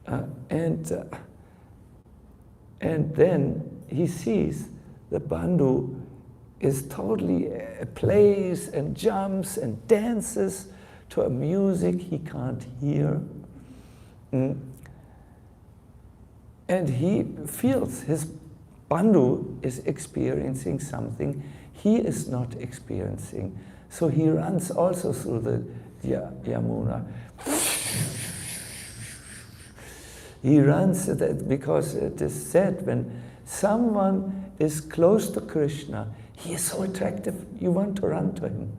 And then he sees that Bandhu is totally plays and jumps and dances to a music he can't hear. And he feels his Bandhu is experiencing something he is not experiencing. So he runs also through the Yamuna. He runs because it is said when someone is close to Krishna, he is so attractive, you want to run to him.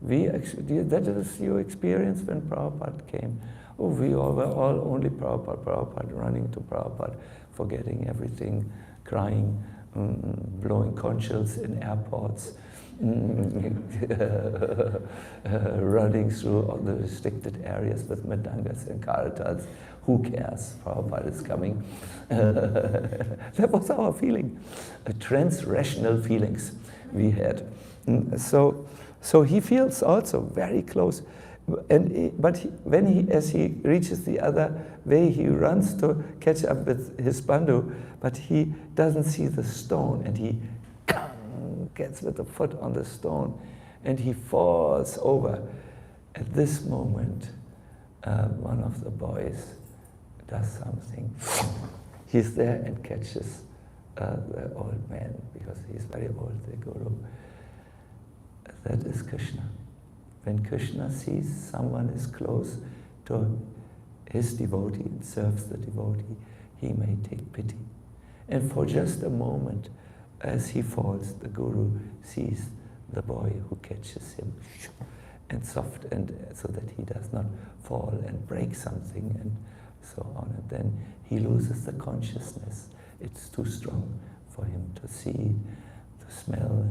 That is your experience when Prabhupada came. Oh, we all were all only Prabhupada, running to Prabhupada, forgetting everything, crying, blowing conch shells in airports, running through all the restricted areas with Madangas and Karatals. Who cares? Prabhupada is coming. That was our feeling, trans-rational feelings we had. So he feels also very close. As he reaches the other way, he runs to catch up with his Bandhu, but he doesn't see the stone, and he gets with the foot on the stone, and he falls over. At this moment, one of the boys does something. He's there and catches the old man, because he's very old, the Guru. That is Krishna. When Krishna sees someone is close to his devotee and serves the devotee, he may take pity. And for just a moment, as he falls, the Guru sees the boy who catches him, and soft, and so that he does not fall and break something and so on. And then he loses the consciousness. It's too strong for him to see, to smell,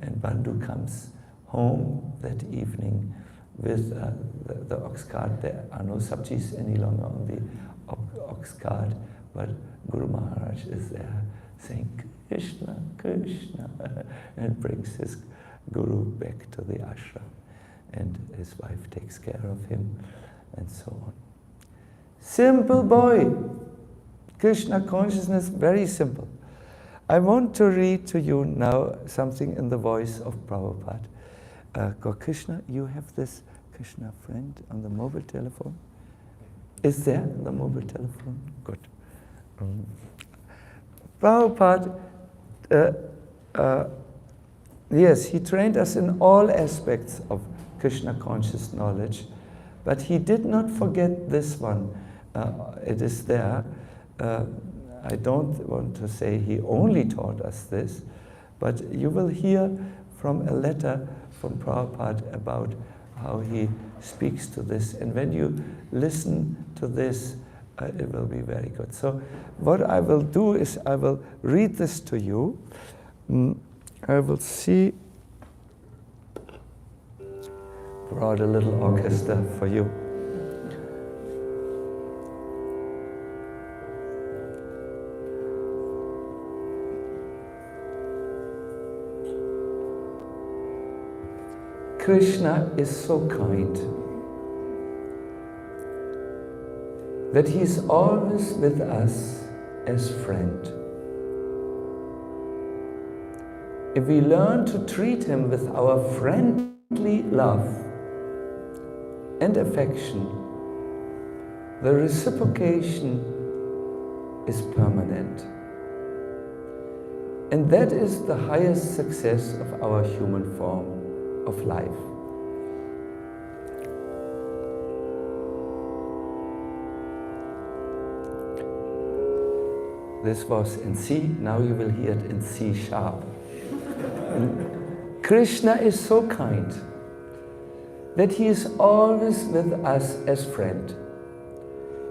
and Bandhu comes home that evening with the ox cart. There are no sabjis any longer on the ox cart, but Guru Maharaj is there saying, Krishna, Krishna, and brings his guru back to the ashram. And his wife takes care of him, and so on. Simple boy. Krishna consciousness, very simple. I want to read to you now something in the voice of Prabhupada. Krishna, you have this Krishna friend on the mobile telephone? Is there the mobile telephone? Good. Prabhupada, yes, he trained us in all aspects of Krishna conscious knowledge, but he did not forget this one. It is there. I don't want to say he only taught us this, but you will hear from a letter from Prabhupada about how he speaks to this. And when you listen to this, it will be very good. So what I will do is I will read this to you. I will see, brought a little orchestra for you. Krishna is so kind that he is always with us as friend. If we learn to treat him with our friendly love and affection, the reciprocation is permanent. And that is the highest success of our human form of life. This was in C, now you will hear it in C sharp. Krishna is so kind that he is always with us as friend.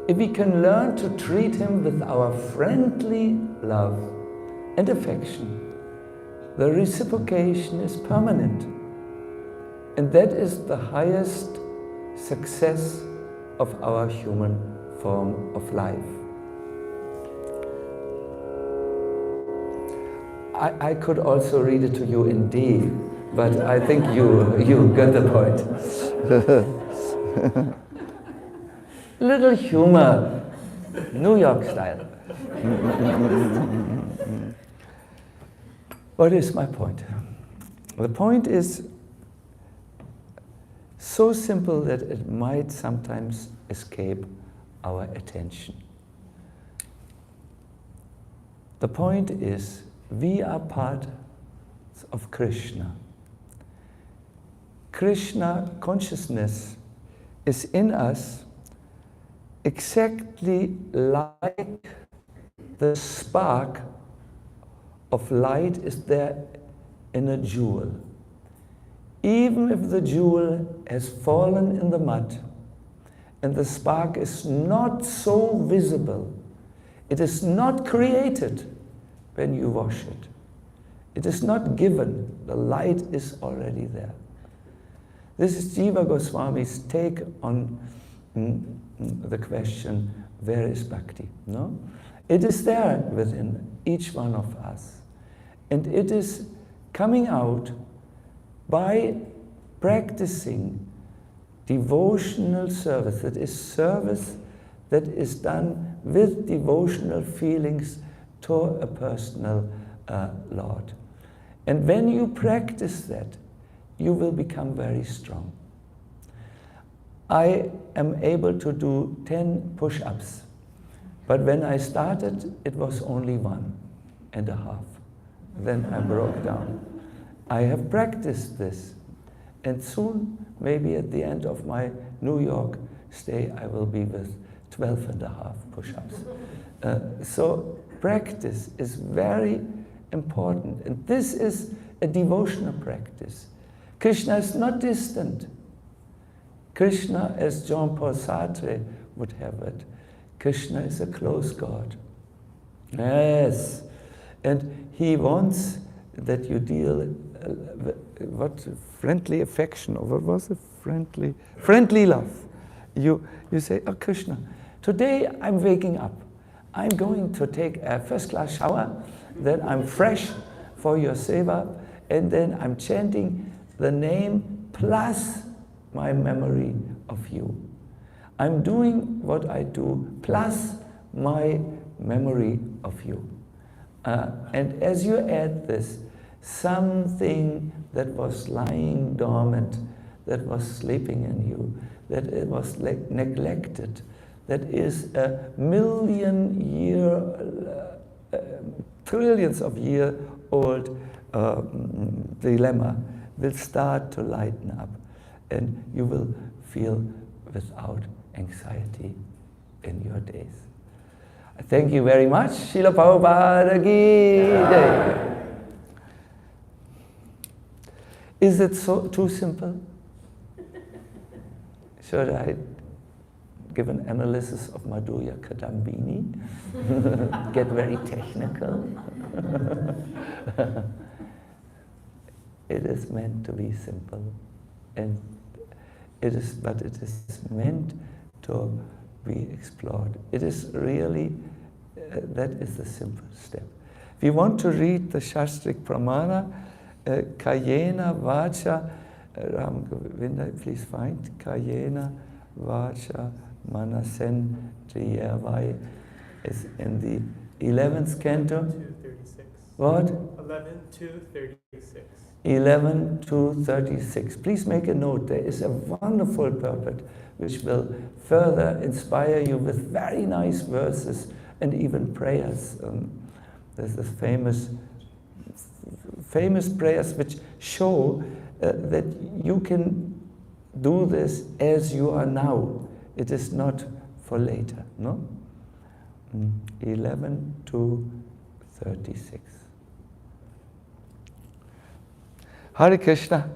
If we can learn to treat him with our friendly love and affection, the reciprocation is permanent. And that is the highest success of our human form of life. I could also read it to you in D, but I think you got the point. Little humor, New York style. What is my point? The point is so simple that it might sometimes escape our attention. The point is, we are part of Krishna. Krishna consciousness is in us exactly like the spark of light is there in a jewel. Even if the jewel has fallen in the mud and the spark is not so visible, it is not created when you wash it. It is not given, the light is already there. This is Jiva Goswami's take on the question, where is Bhakti? No? It is there within each one of us. And it is coming out by practicing devotional service. That is service that is done with devotional feelings to a personal Lord. And when you practice that, you will become very strong. I am able to do 10 push-ups, but when I started, it was only 1.5. Then I broke down. I have practiced this, and soon, maybe at the end of my New York stay, I will be with 12.5 push-ups. So practice is very important, and this is a devotional practice. Krishna is not distant. Krishna, as Jean-Paul Sartre would have it, Krishna is a close God. Yes. And he wants that you deal, what friendly affection, or what was it? Friendly love. You say, oh Krishna, today I'm waking up. I'm going to take a first-class shower, then I'm fresh for your seva, and then I'm chanting the name plus my memory of you. I'm doing what I do plus my memory of you. And as you add this, something that was lying dormant, that was sleeping in you, that it was neglected, that is a trillions of year old dilemma, will start to lighten up, and you will feel without anxiety in your days. Thank you very much. Srila Prabhupada ki jai. Is it so too simple? Should I give an analysis of Madhurya Kadambini? Get very technical? It is meant to be simple, and it is meant to be explored. It is really, that is the simple step. If you want to read the Shastrik Pramana, Kayena Vacha, Ram Govinda, please find Kayena Vacha Manasen Triyavai is in the 11th canto. 11:2:36. What? 11:2:36. 11:2:36. Please make a note. There is a wonderful purport which will further inspire you with very nice verses and even prayers. There's this famous prayers which show that you can do this as you are now. It is not for later, no? 11:2:36. Hare Krishna,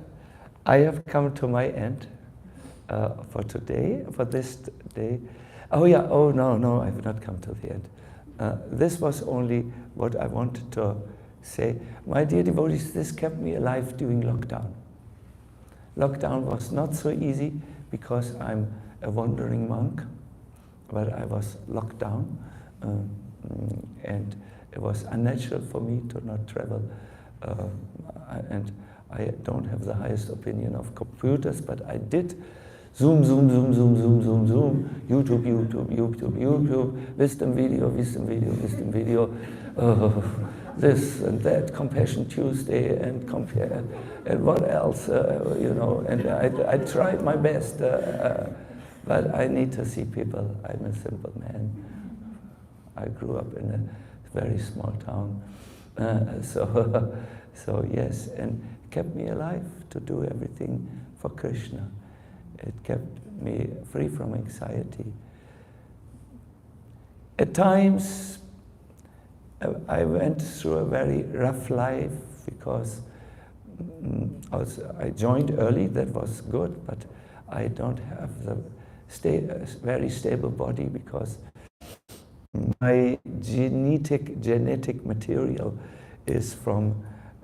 I have come to my end for today, for this day. Oh yeah, oh no, I have not come to the end. This was only what I wanted to say. My dear devotees, this kept me alive during lockdown. Lockdown was not so easy because I'm a wandering monk, but I was locked down, and it was unnatural for me to not travel, and I don't have the highest opinion of computers, but I did Zoom, YouTube, wisdom video, this and that, Compassion Tuesday, and what else, and I tried my best, but I need to see people. I'm a simple man. I grew up in a very small town, so yes, and kept me alive to do everything for Krishna. It kept me free from anxiety. At times, I went through a very rough life because I joined early, that was good, but I don't have the very stable body because my genetic material is from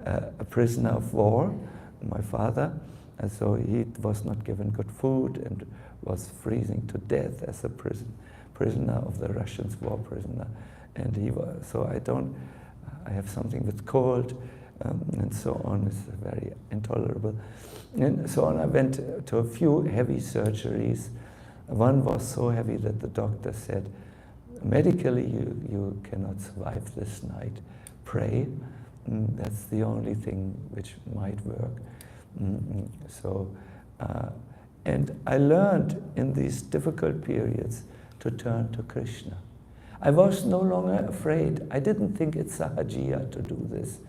a prisoner of war, my father, and so he was not given good food and was freezing to death as a prisoner of the Russians, war prisoner. And I have something with cold, and so on. It's very intolerable. And so on, I went to a few heavy surgeries. One was so heavy that the doctor said, medically, you cannot survive this night. Pray. That's the only thing which might work. And I learned in these difficult periods to turn to Krishna. I was no longer afraid. I didn't think it's sahajiya to do this.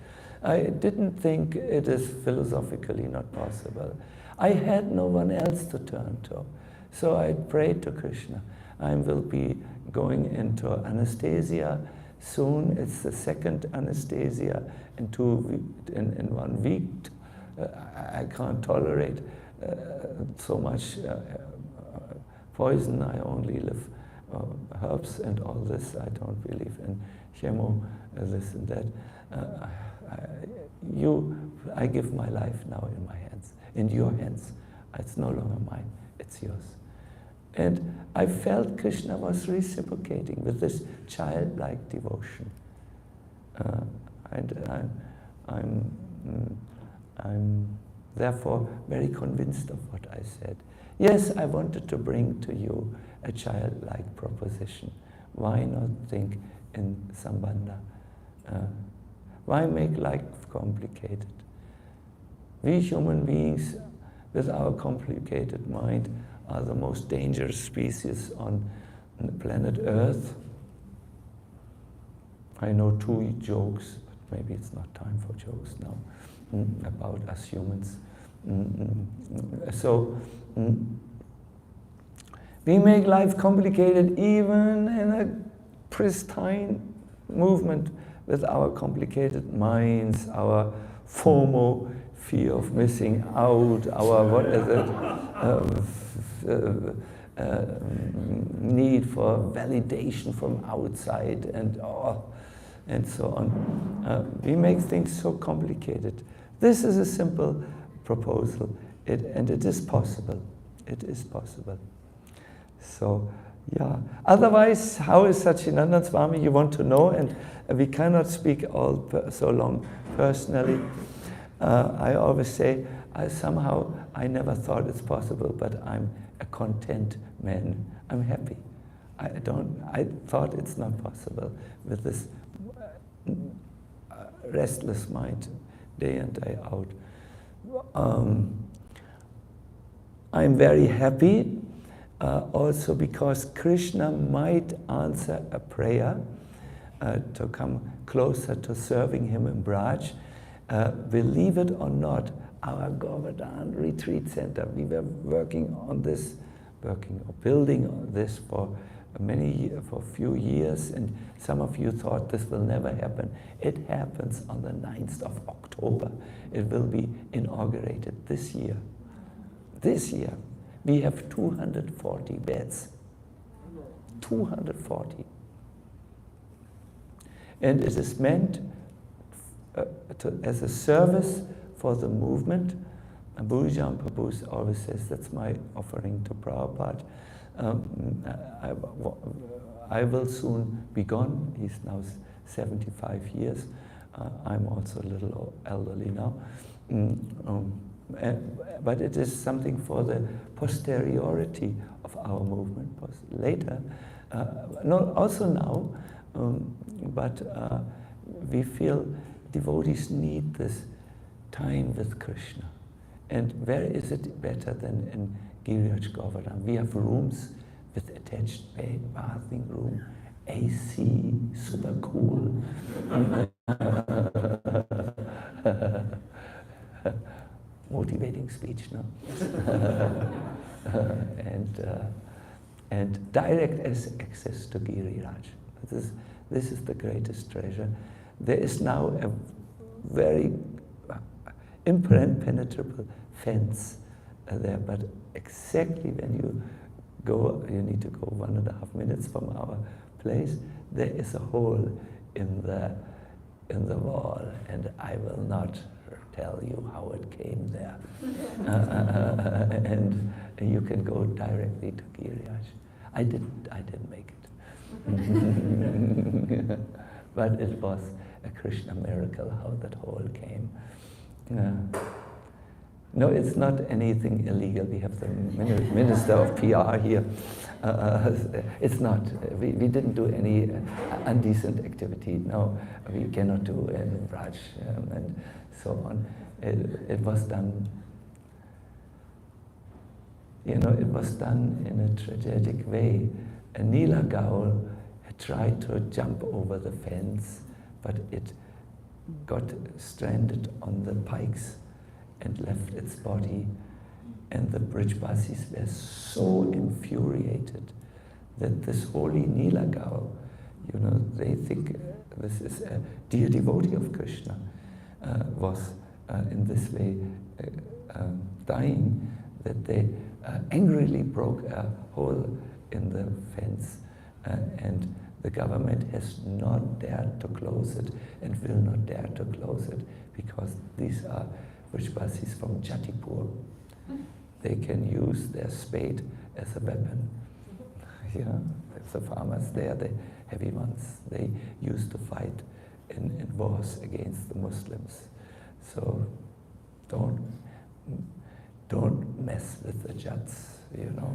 I didn't think it is philosophically not possible. I had no one else to turn to. So I prayed to Krishna. I will be going into anesthesia, Soon it's the second anesthesia in 1 week. I can't tolerate so much poison. I only live herbs and all this. I don't believe in chemo, this and that. I give my life now in my hands, in your hands. It's no longer mine, it's yours. And I felt Krishna was reciprocating with this childlike devotion. And I'm therefore very convinced of what I said. Yes, I wanted to bring to you a childlike proposition. Why not think in Sambandha? Why make life complicated? We human beings, with our complicated mind, are the most dangerous species on the planet Earth. I know 2 jokes, but maybe it's not time for jokes now, about us humans. We make life complicated even in a pristine movement with our complicated minds, our FOMO, fear of missing out, our what is it, need for validation from outside and so on. We make things so complicated. This is a simple proposal, and it is possible. It is possible. So, yeah. Otherwise, how is Sacinandana Swami? You want to know, and we cannot speak all so long personally. I always say, I never thought it's possible, but I'm a content man. I'm happy. I thought it's not possible with this restless mind, day in, day out. I'm very happy, also because Krishna might answer a prayer to come closer to serving him in Braj. Believe it or not, our Govardhan Retreat Center, we were building on this for a few years, and some of you thought this will never happen. It happens on the 9th of October. It will be inaugurated this year. This year, we have 240 beds. 240. And it is meant as a service for the movement. Bhujan Prabhu always says, that's my offering to Prabhupada. I will soon be gone. He's now 75 years. I'm also a little elderly now. But it is something for the posteriority of our movement. Later, also now, but we feel devotees need this time with Krishna. And where is it better than in Giriraj Govardhan? We have rooms with attached bed, bathing room, AC, super cool. Motivating speech, no? And direct access to Giriraj. This is the greatest treasure. There is now a very impenetrable fence there, but exactly when you go, you need to go 1.5 minutes from our place, there is a hole in the wall, and I will not tell you how it came there. And you can go directly to Giriraj. I didn't make it. But it was a Krishna miracle how that hole came. No, it's not anything illegal. We have the Minister of PR here. It's not. We didn't do any indecent activity. No, we cannot do in Raj and so on. It was done, it was done in a tragic way. A Neela Gaul had tried to jump over the fence, but it got stranded on the pikes and left its body, and the Brijbasis were so infuriated that this holy Neela Gaul You know, they think this is a dear devotee of Krishna was in this way dying, that they angrily broke a hole in the fence, and the government has not dared to close it and will not dare to close it, because these are Vrishvasis from Jatipur. They can use their spade as a weapon. Yeah, the farmers there, the heavy ones, they used to fight in wars against the Muslims. So don't mess with the Jats, you know.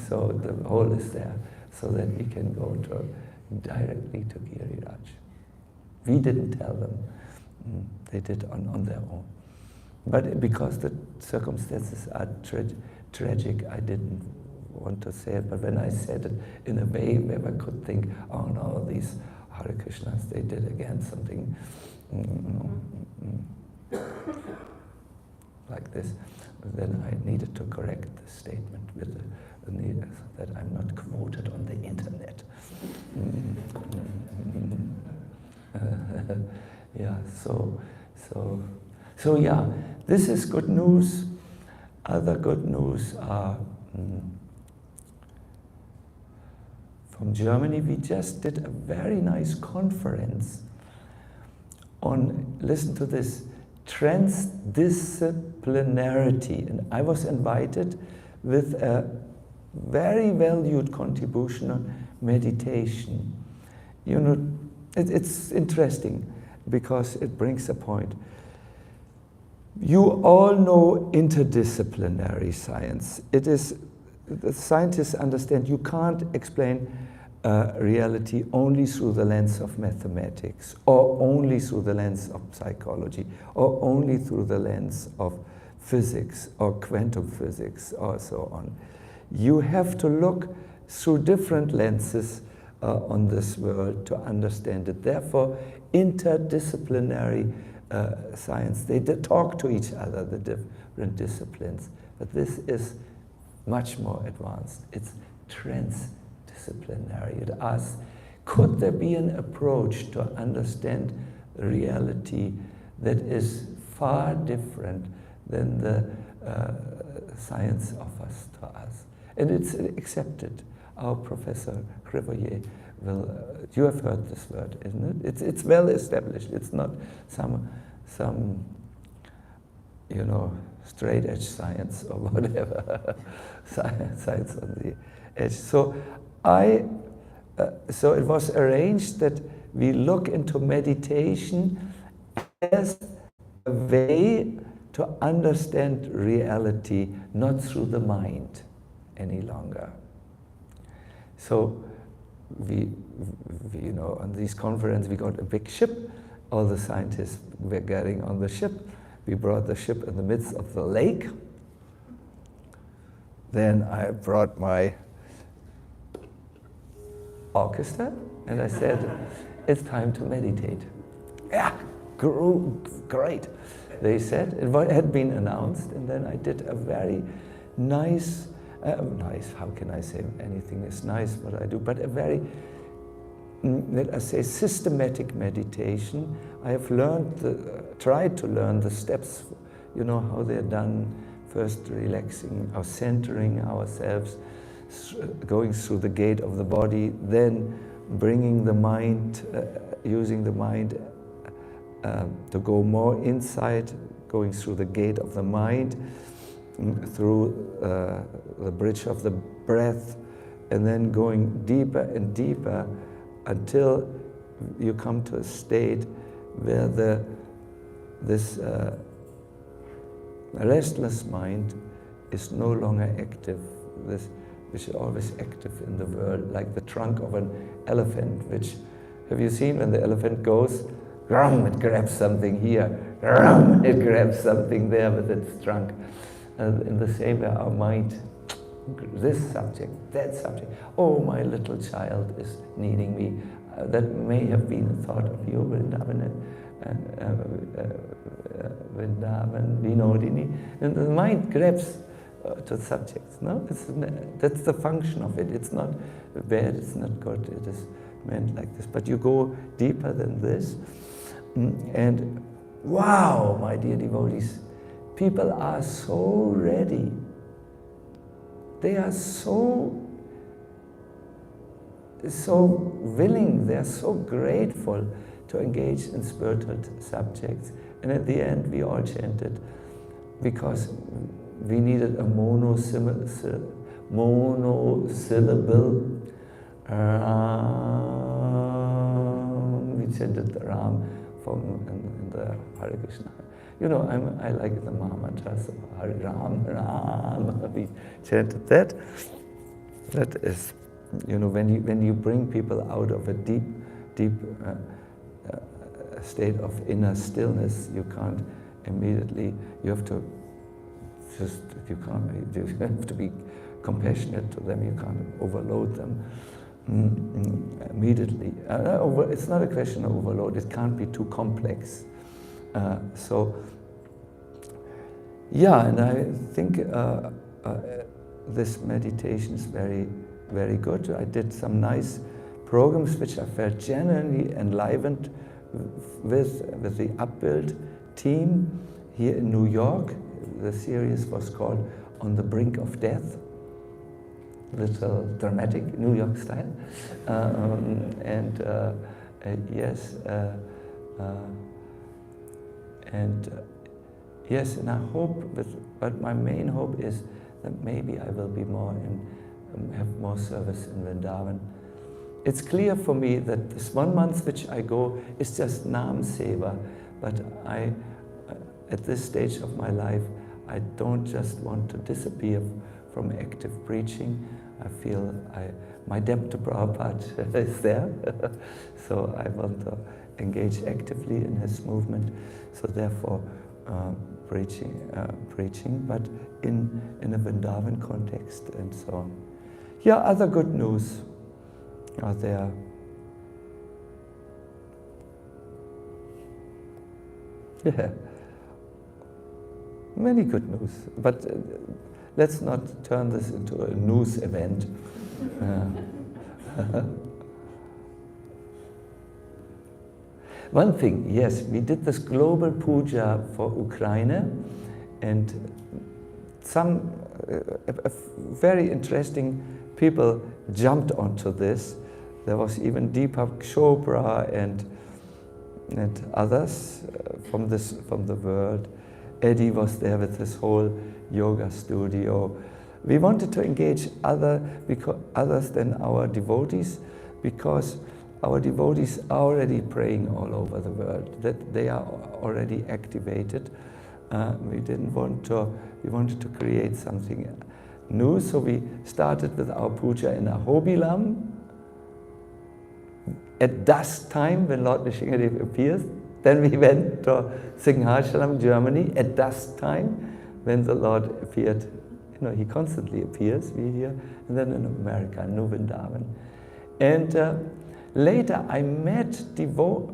So the hole is there, so that we can go directly to Giriraj. We didn't tell them. They did on their own. But because the circumstances are tragic, I didn't want to say it. But when I said it in a way where I could think, oh no, these Hare Krishnas, they did again something like this, then I needed to correct the statement with that I'm not quoted on the internet. Yeah, so yeah, this is good news. Other good news are from Germany. We just did a very nice conference on, listen to this, transdisciplinarity. And I was invited with a very valued contribution on meditation. You know, it's interesting because it brings a point. You all know interdisciplinary science. It is, the scientists understand you can't explain reality only through the lens of mathematics, or only through the lens of psychology, or only through the lens of physics or quantum physics or so on. You have to look through different lenses on this world to understand it. Therefore, interdisciplinary science, they talk to each other, the different disciplines, but this is much more advanced. It's transdisciplinary. It asks, could there be an approach to understand reality that is far different than the science offers to us? And it's accepted. Our professor Krivoye will, you have heard this word, isn't it? It's well established. It's not some you know, straight edge science or whatever, science on the edge. So so it was arranged that we look into meditation as a way to understand reality, not through the mind any longer. So we you know, on these conferences, we got a big ship. All the scientists were getting on the ship. We brought the ship in the midst of the lake. Then I brought my orchestra, and I said, it's time to meditate. Yeah, great. They said, it had been announced, and then I did a very nice, how can I say anything is nice what I do, but a very, let us say, systematic meditation. I have learned, tried to learn the steps, you know, how they're done. First relaxing or centering ourselves, going through the gate of the body, then bringing the mind, using the mind to go more inside, going through the gate of the mind, through the bridge of the breath, and then going deeper and deeper until you come to a state where this restless mind is no longer active, which is always active in the world, like the trunk of an elephant, which, have you seen when the elephant goes, it grabs something here, it grabs something there with its trunk. In the same way, our mind, this subject, that subject, oh, my little child is needing me. That may have been a thought of you, Vrindavan, Vinodini. And the mind grabs to subjects, no? That's the function of it. It's not bad, it's not good, it is meant like this. But you go deeper than this. And wow, my dear devotees, people are so ready. They are so willing, they are so grateful to engage in spiritual subjects. And at the end, we all chanted because we needed a monosyllable we chanted the Ram from in the Hare Krishna. You know, I like the Mahamantras, Hare Ram, Ram. We chanted that. That is, you know, when you bring people out of a deep state of inner stillness, you can't immediately. You have to just. You have to be compassionate to them. You can't overload them immediately. It's not a question of overload. It can't be too complex. So, yeah, and I think this meditation is very, very good. I did some nice programs which I felt genuinely enlivened with the Upbuild team here in New York. The series was called On the Brink of Death. Little dramatic, New York style. Yes, and I hope, but my main hope is that maybe I will be more have more service in Vrindavan. It's clear for me that this 1 month which I go is just Nam Seva, but at this stage of my life, I don't just want to disappear from active preaching. I feel my debt to Prabhupada is there, so I want to engage actively in his movement. So therefore, preaching, but in a Vrindavan context and so on. Yeah, other good news are there. Yeah, many good news, but let's not turn this into a news event. One thing, yes, we did this global puja for Ukraine, and some very interesting people jumped onto this. There was even Deepak Chopra and others from the world. Eddie was there with his whole yoga studio. We wanted to engage others than our devotees, because our devotees are already praying all over the world, that they are already activated. We wanted to create something new, so we started with our puja in Ahobilam at dusk time when Lord Nrsimhadev appears. Then we went to Singhachalam, Germany at dusk time when the Lord appeared. You know, he constantly appears, we hear. And then in America, New Vrindavan. And later I met devotees,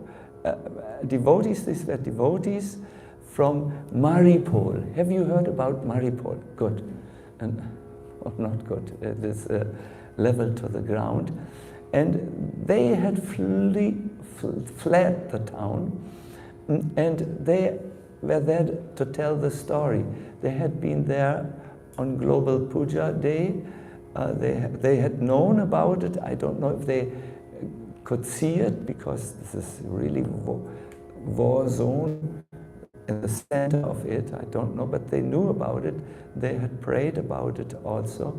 these were devotees from Maripol. Have you heard about Maripol? Good. And not good, it is level to the ground. And they had fled the town, and they were there to tell the story. They had been there on Global Puja Day. They had known about it. I don't know if they could see it, because this is really war zone in the center of it. I don't know, but they knew about it. They had prayed about it also.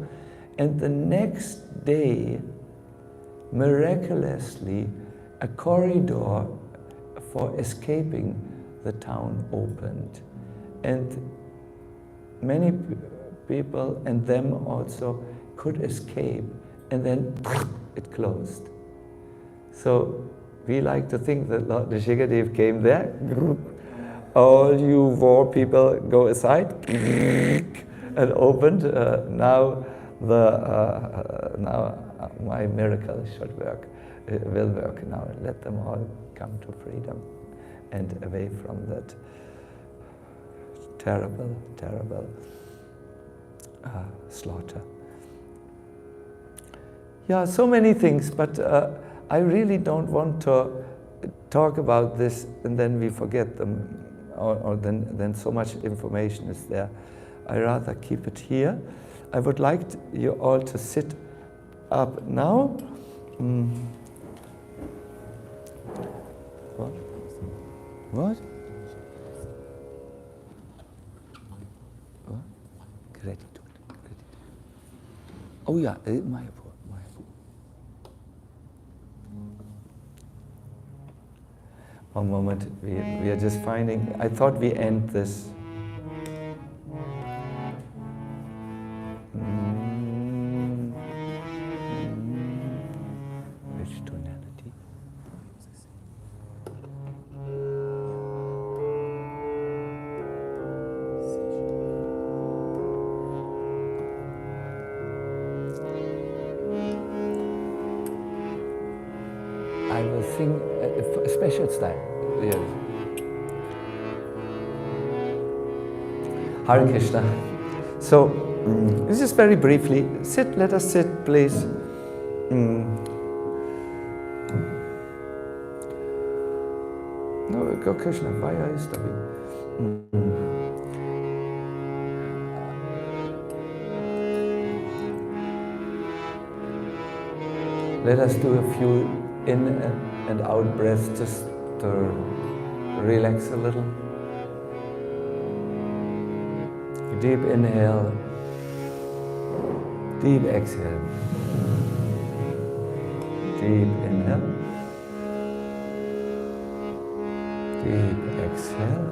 And the next day, miraculously, a corridor for escaping the town opened. And many people, and them also, could escape, and then it closed. So we like to think that Lord Nrsimhadev came there, all you war people go aside, and opened. Now my miracle should work, will work now. Let them all come to freedom and away from that terrible, terrible slaughter. Yeah, so many things, but I really don't want to talk about this and then we forget them, or then so much information is there. I rather keep it here. I would like you all to sit up now. What? What? What? Gratitude. Oh yeah, Mayapur. One moment, we are just finding, I thought we end this. Which tonality? I will sing a special style. Yes. Hare Krishna. So, this is very briefly. Sit, let us sit, please. No, go Krishna, why are you stopping? Let us do a few in and out breaths just to relax a little. Deep inhale, deep exhale. Deep inhale, deep exhale.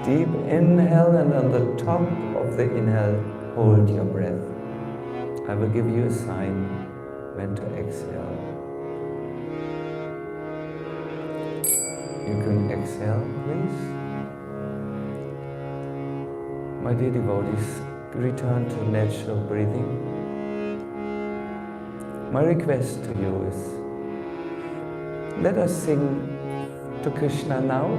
Deep inhale, and on the top of the inhale, hold your breath. I will give you a sign when to exhale. You can exhale, please. My dear devotees, return to natural breathing. My request to you is, let us sing to Krishna now.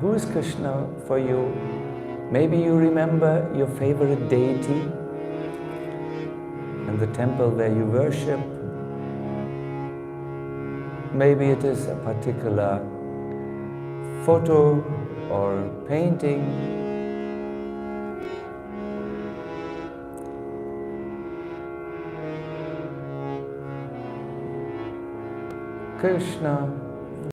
Who is Krishna for you? Maybe you remember your favorite deity and the temple where you worship. Maybe it is a particular photo or painting. Krishna,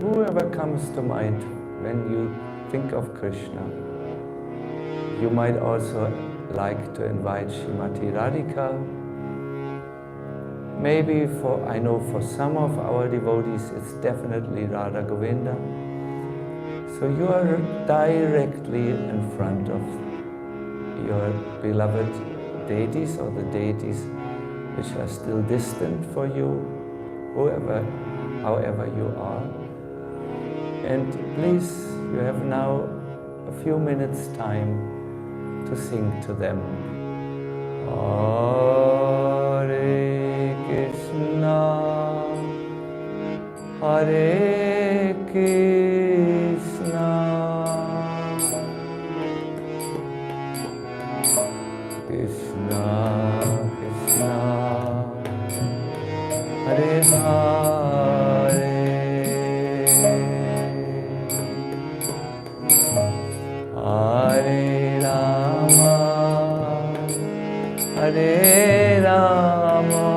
whoever comes to mind when you think of Krishna. You might also like to invite Srimati Radhika. Maybe I know for some of our devotees it's definitely Radha Govinda. So you are directly in front of your beloved deities or the deities which are still distant for you, however you are. And please, you have now a few minutes time to sing to them. Hare Krishna, Hare Krishna, Krishna Krishna, Hare Hare, Hare Rama, Hare Rama,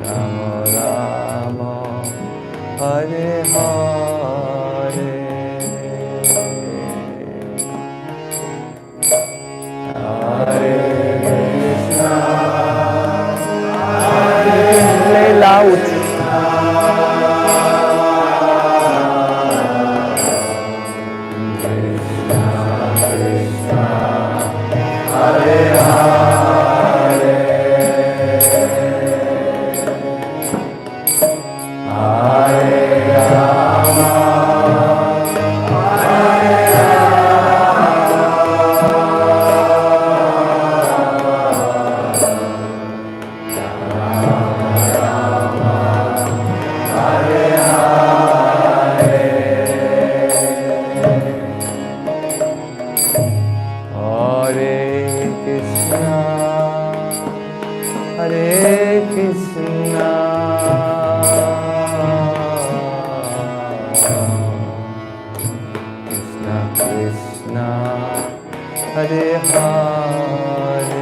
Rama Hare Krishna, Krishna Krishna, Hare Hare,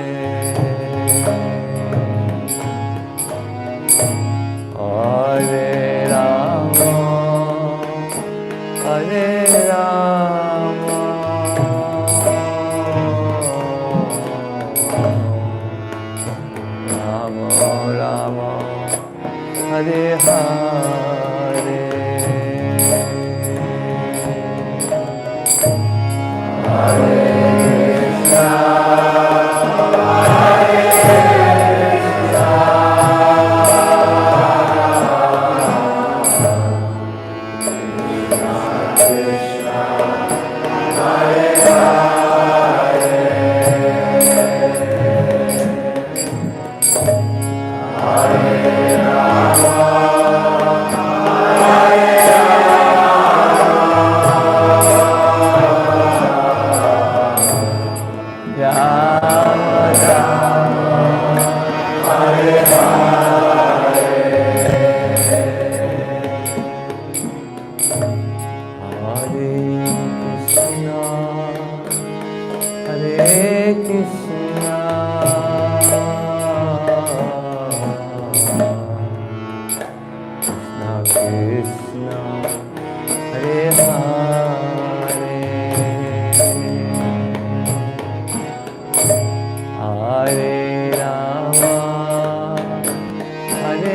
Hare Rama,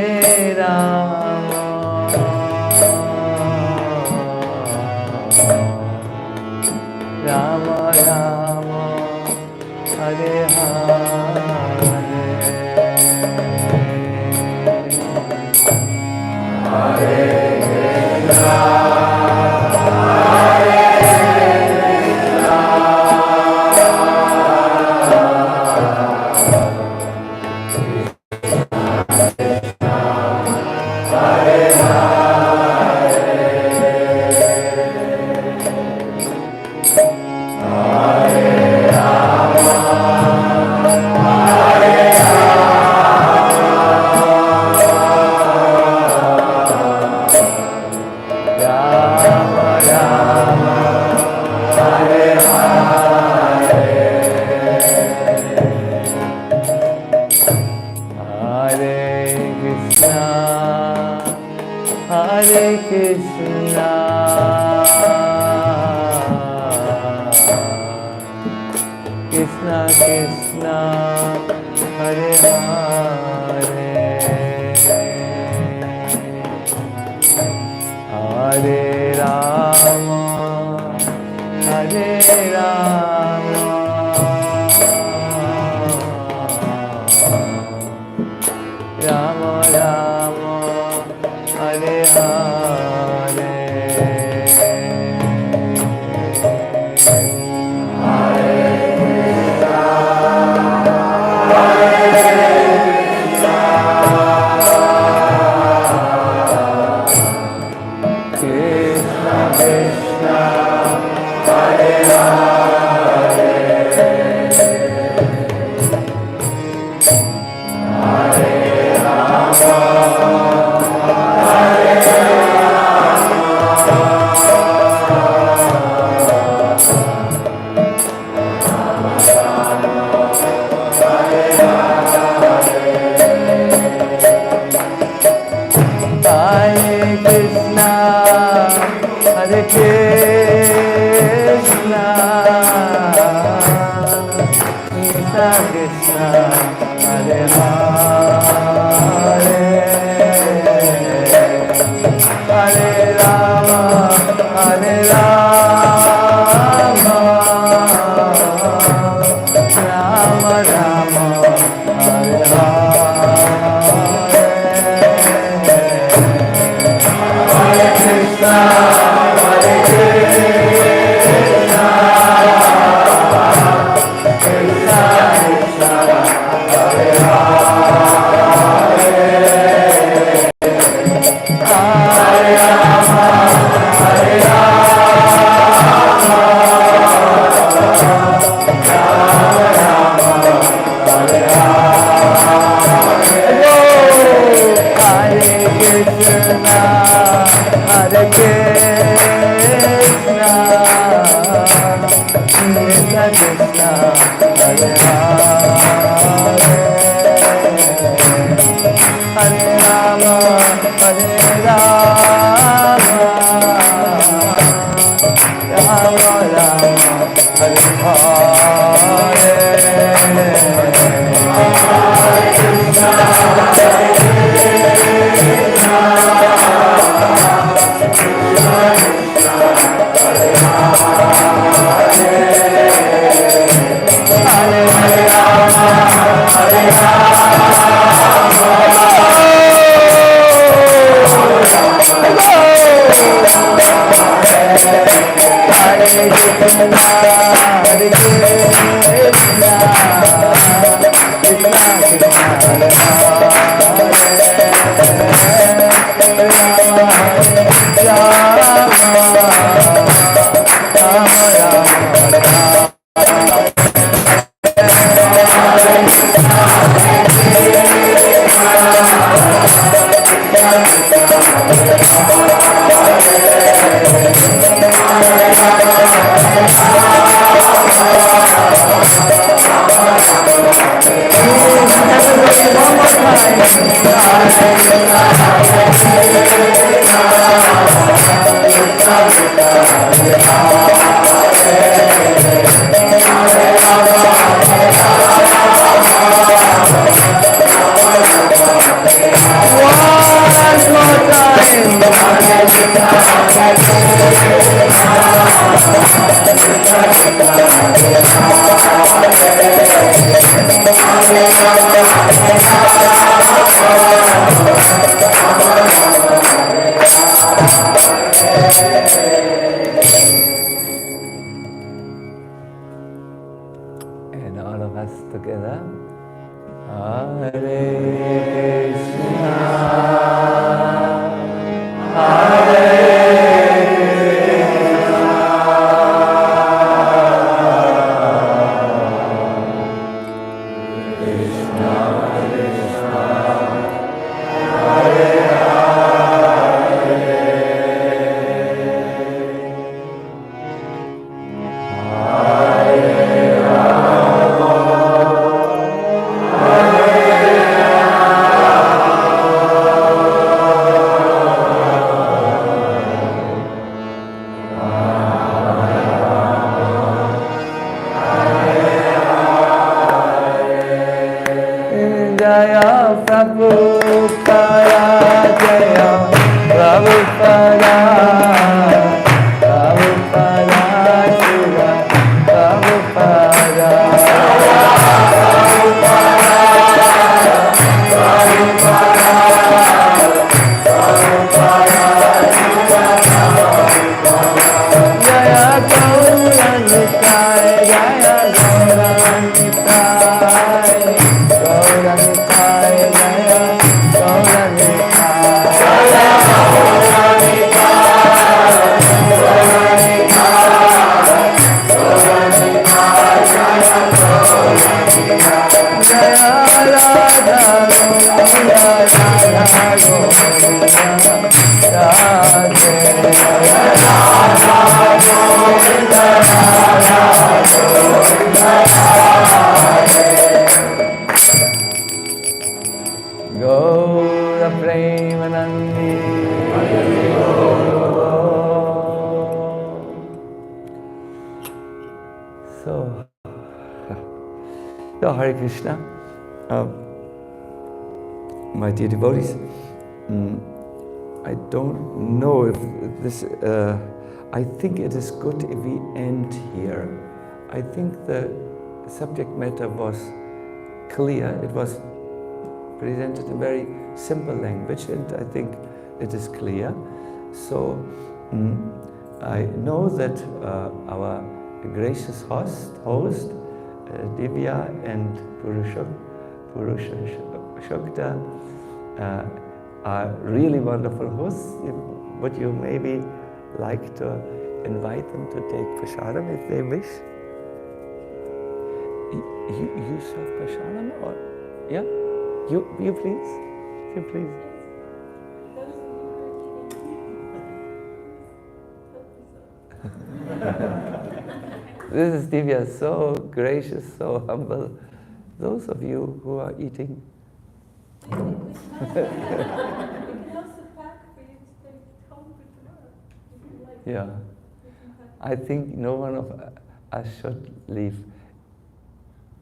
Hare Rama, Rama Rama, Hare Hare, Hare Krishna, Hare Krishna, Krishna Hare Hare, Hare Rama, Hare Krishna, Hare And all of us together. Hare Krishna, So, Hare Krishna, my dear devotees, I don't know if this, I think it is good if we end here. I think the subject matter was clear, it was presented in very simple language, and I think it is clear. So, I know that our gracious host Divya and Purusha Shukta are really wonderful hosts. Would you maybe like to invite them to take prasadam if they wish? You serve prasadam, or yeah? You please? You please? This is Divya, so gracious, so humble. Those of you who are eating. We can also pack for you to take home for tomorrow. If you like. Yeah. We can pack. I think no one of us should leave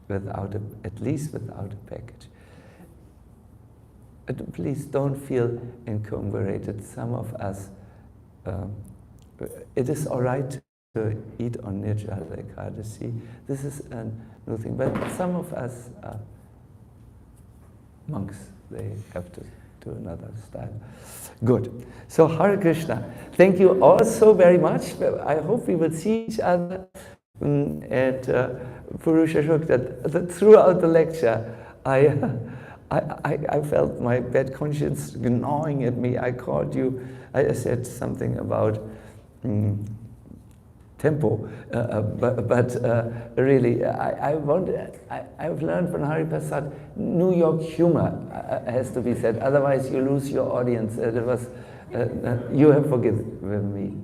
without at least without a package. But please don't feel inconvenated. Some of us, it is all right to eat on Nirjala Ekadasi. This is a new thing. But some of us are monks. They have to do another style. Good. So Hare Krishna. Thank you all so very much. I hope we will see each other at Purusha Shukta. Throughout the lecture, I felt my bad conscience gnawing at me. I called you. I said something about tempo, but really, I've learned from Hari Prasad, New York humor has to be said. Otherwise, you lose your audience. It was, you have forgiven me.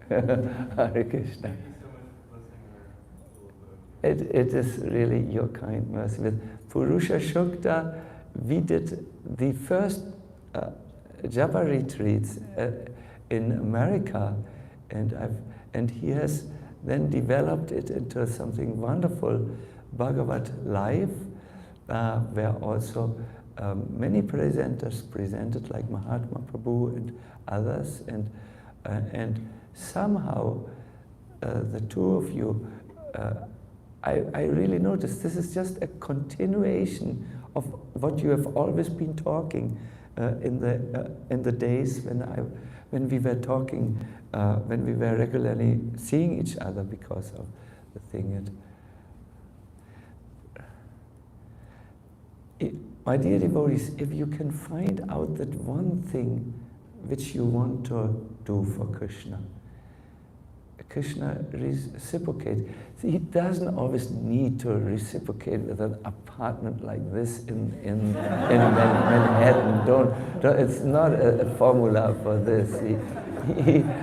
Hare Krishna. It is really your kind mercy. With Purusha Shukta, we did the first Japa retreats in America, and he has then developed it into something wonderful, Bhagavad Live, where also many presenters presented, like Mahatma Prabhu and others, and somehow the two of you, I really noticed this is just a continuation of what you have always been talking in the days when we were talking, when we were regularly seeing each other because of the thing. My dear devotees, if you can find out that one thing which you want to do for Krishna, Krishna reciprocates. He doesn't always need to reciprocate with an apartment like this in Manhattan. Don't, it's not a formula for this.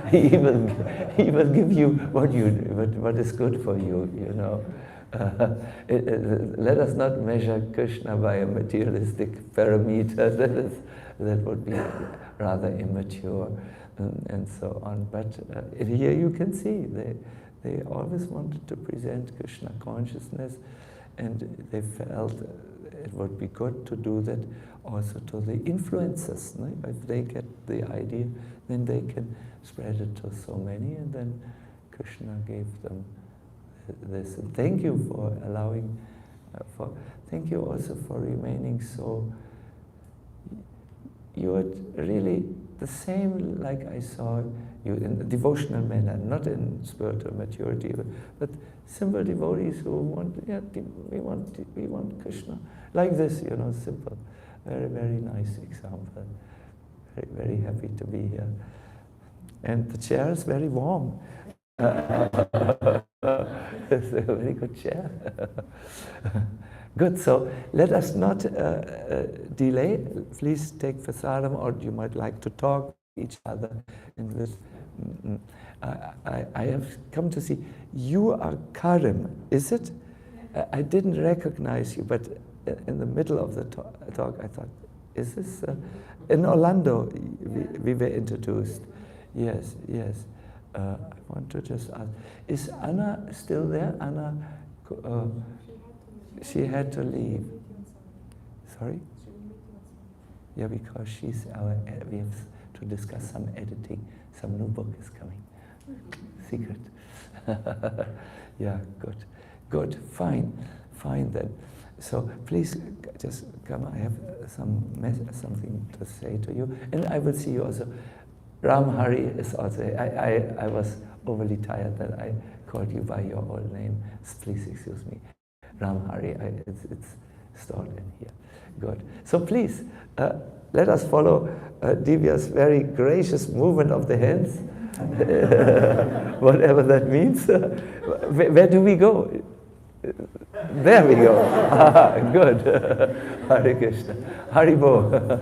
He will give you what is good for you. You know. Let us not measure Krishna by a materialistic parameter. That would be rather immature. And so on. But here you can see they always wanted to present Krishna consciousness, and they felt it would be good to do that also to the influencers. No? If they get the idea, then they can spread it to so many, and then Krishna gave them this. And thank you for allowing, thank you also for remaining so, you are really the same like I saw you in a devotional manner, not in spiritual maturity, but simple devotees who want, we want Krishna. Like this, you know, simple. Very, very nice example. Very, very happy to be here. And the chair is very warm. It's a very good chair. Good, so let us not delay. Please take prasadam, or you might like to talk to each other. In this, I have come to see, you are Karim, is it? I didn't recognize you, but in the middle of the talk I thought, is this, in Orlando we were introduced. Yes, yes. I want to just ask, is Anna still there? Anna, she had to leave. Sorry? Yeah, because she's we have to discuss some editing. Some new book is coming. Secret. Yeah, good. Good, fine then. So please just come. I have something to say to you. And I will see you also. Ram Hari is also, I was overly tired that I called you by your old name. Please excuse me. Ram Hari, it's stored in here. Good. So please, let us follow Divya's very gracious movement of the hands, whatever that means. Where do we go? There we go. Good. Hare Krishna. Haribo.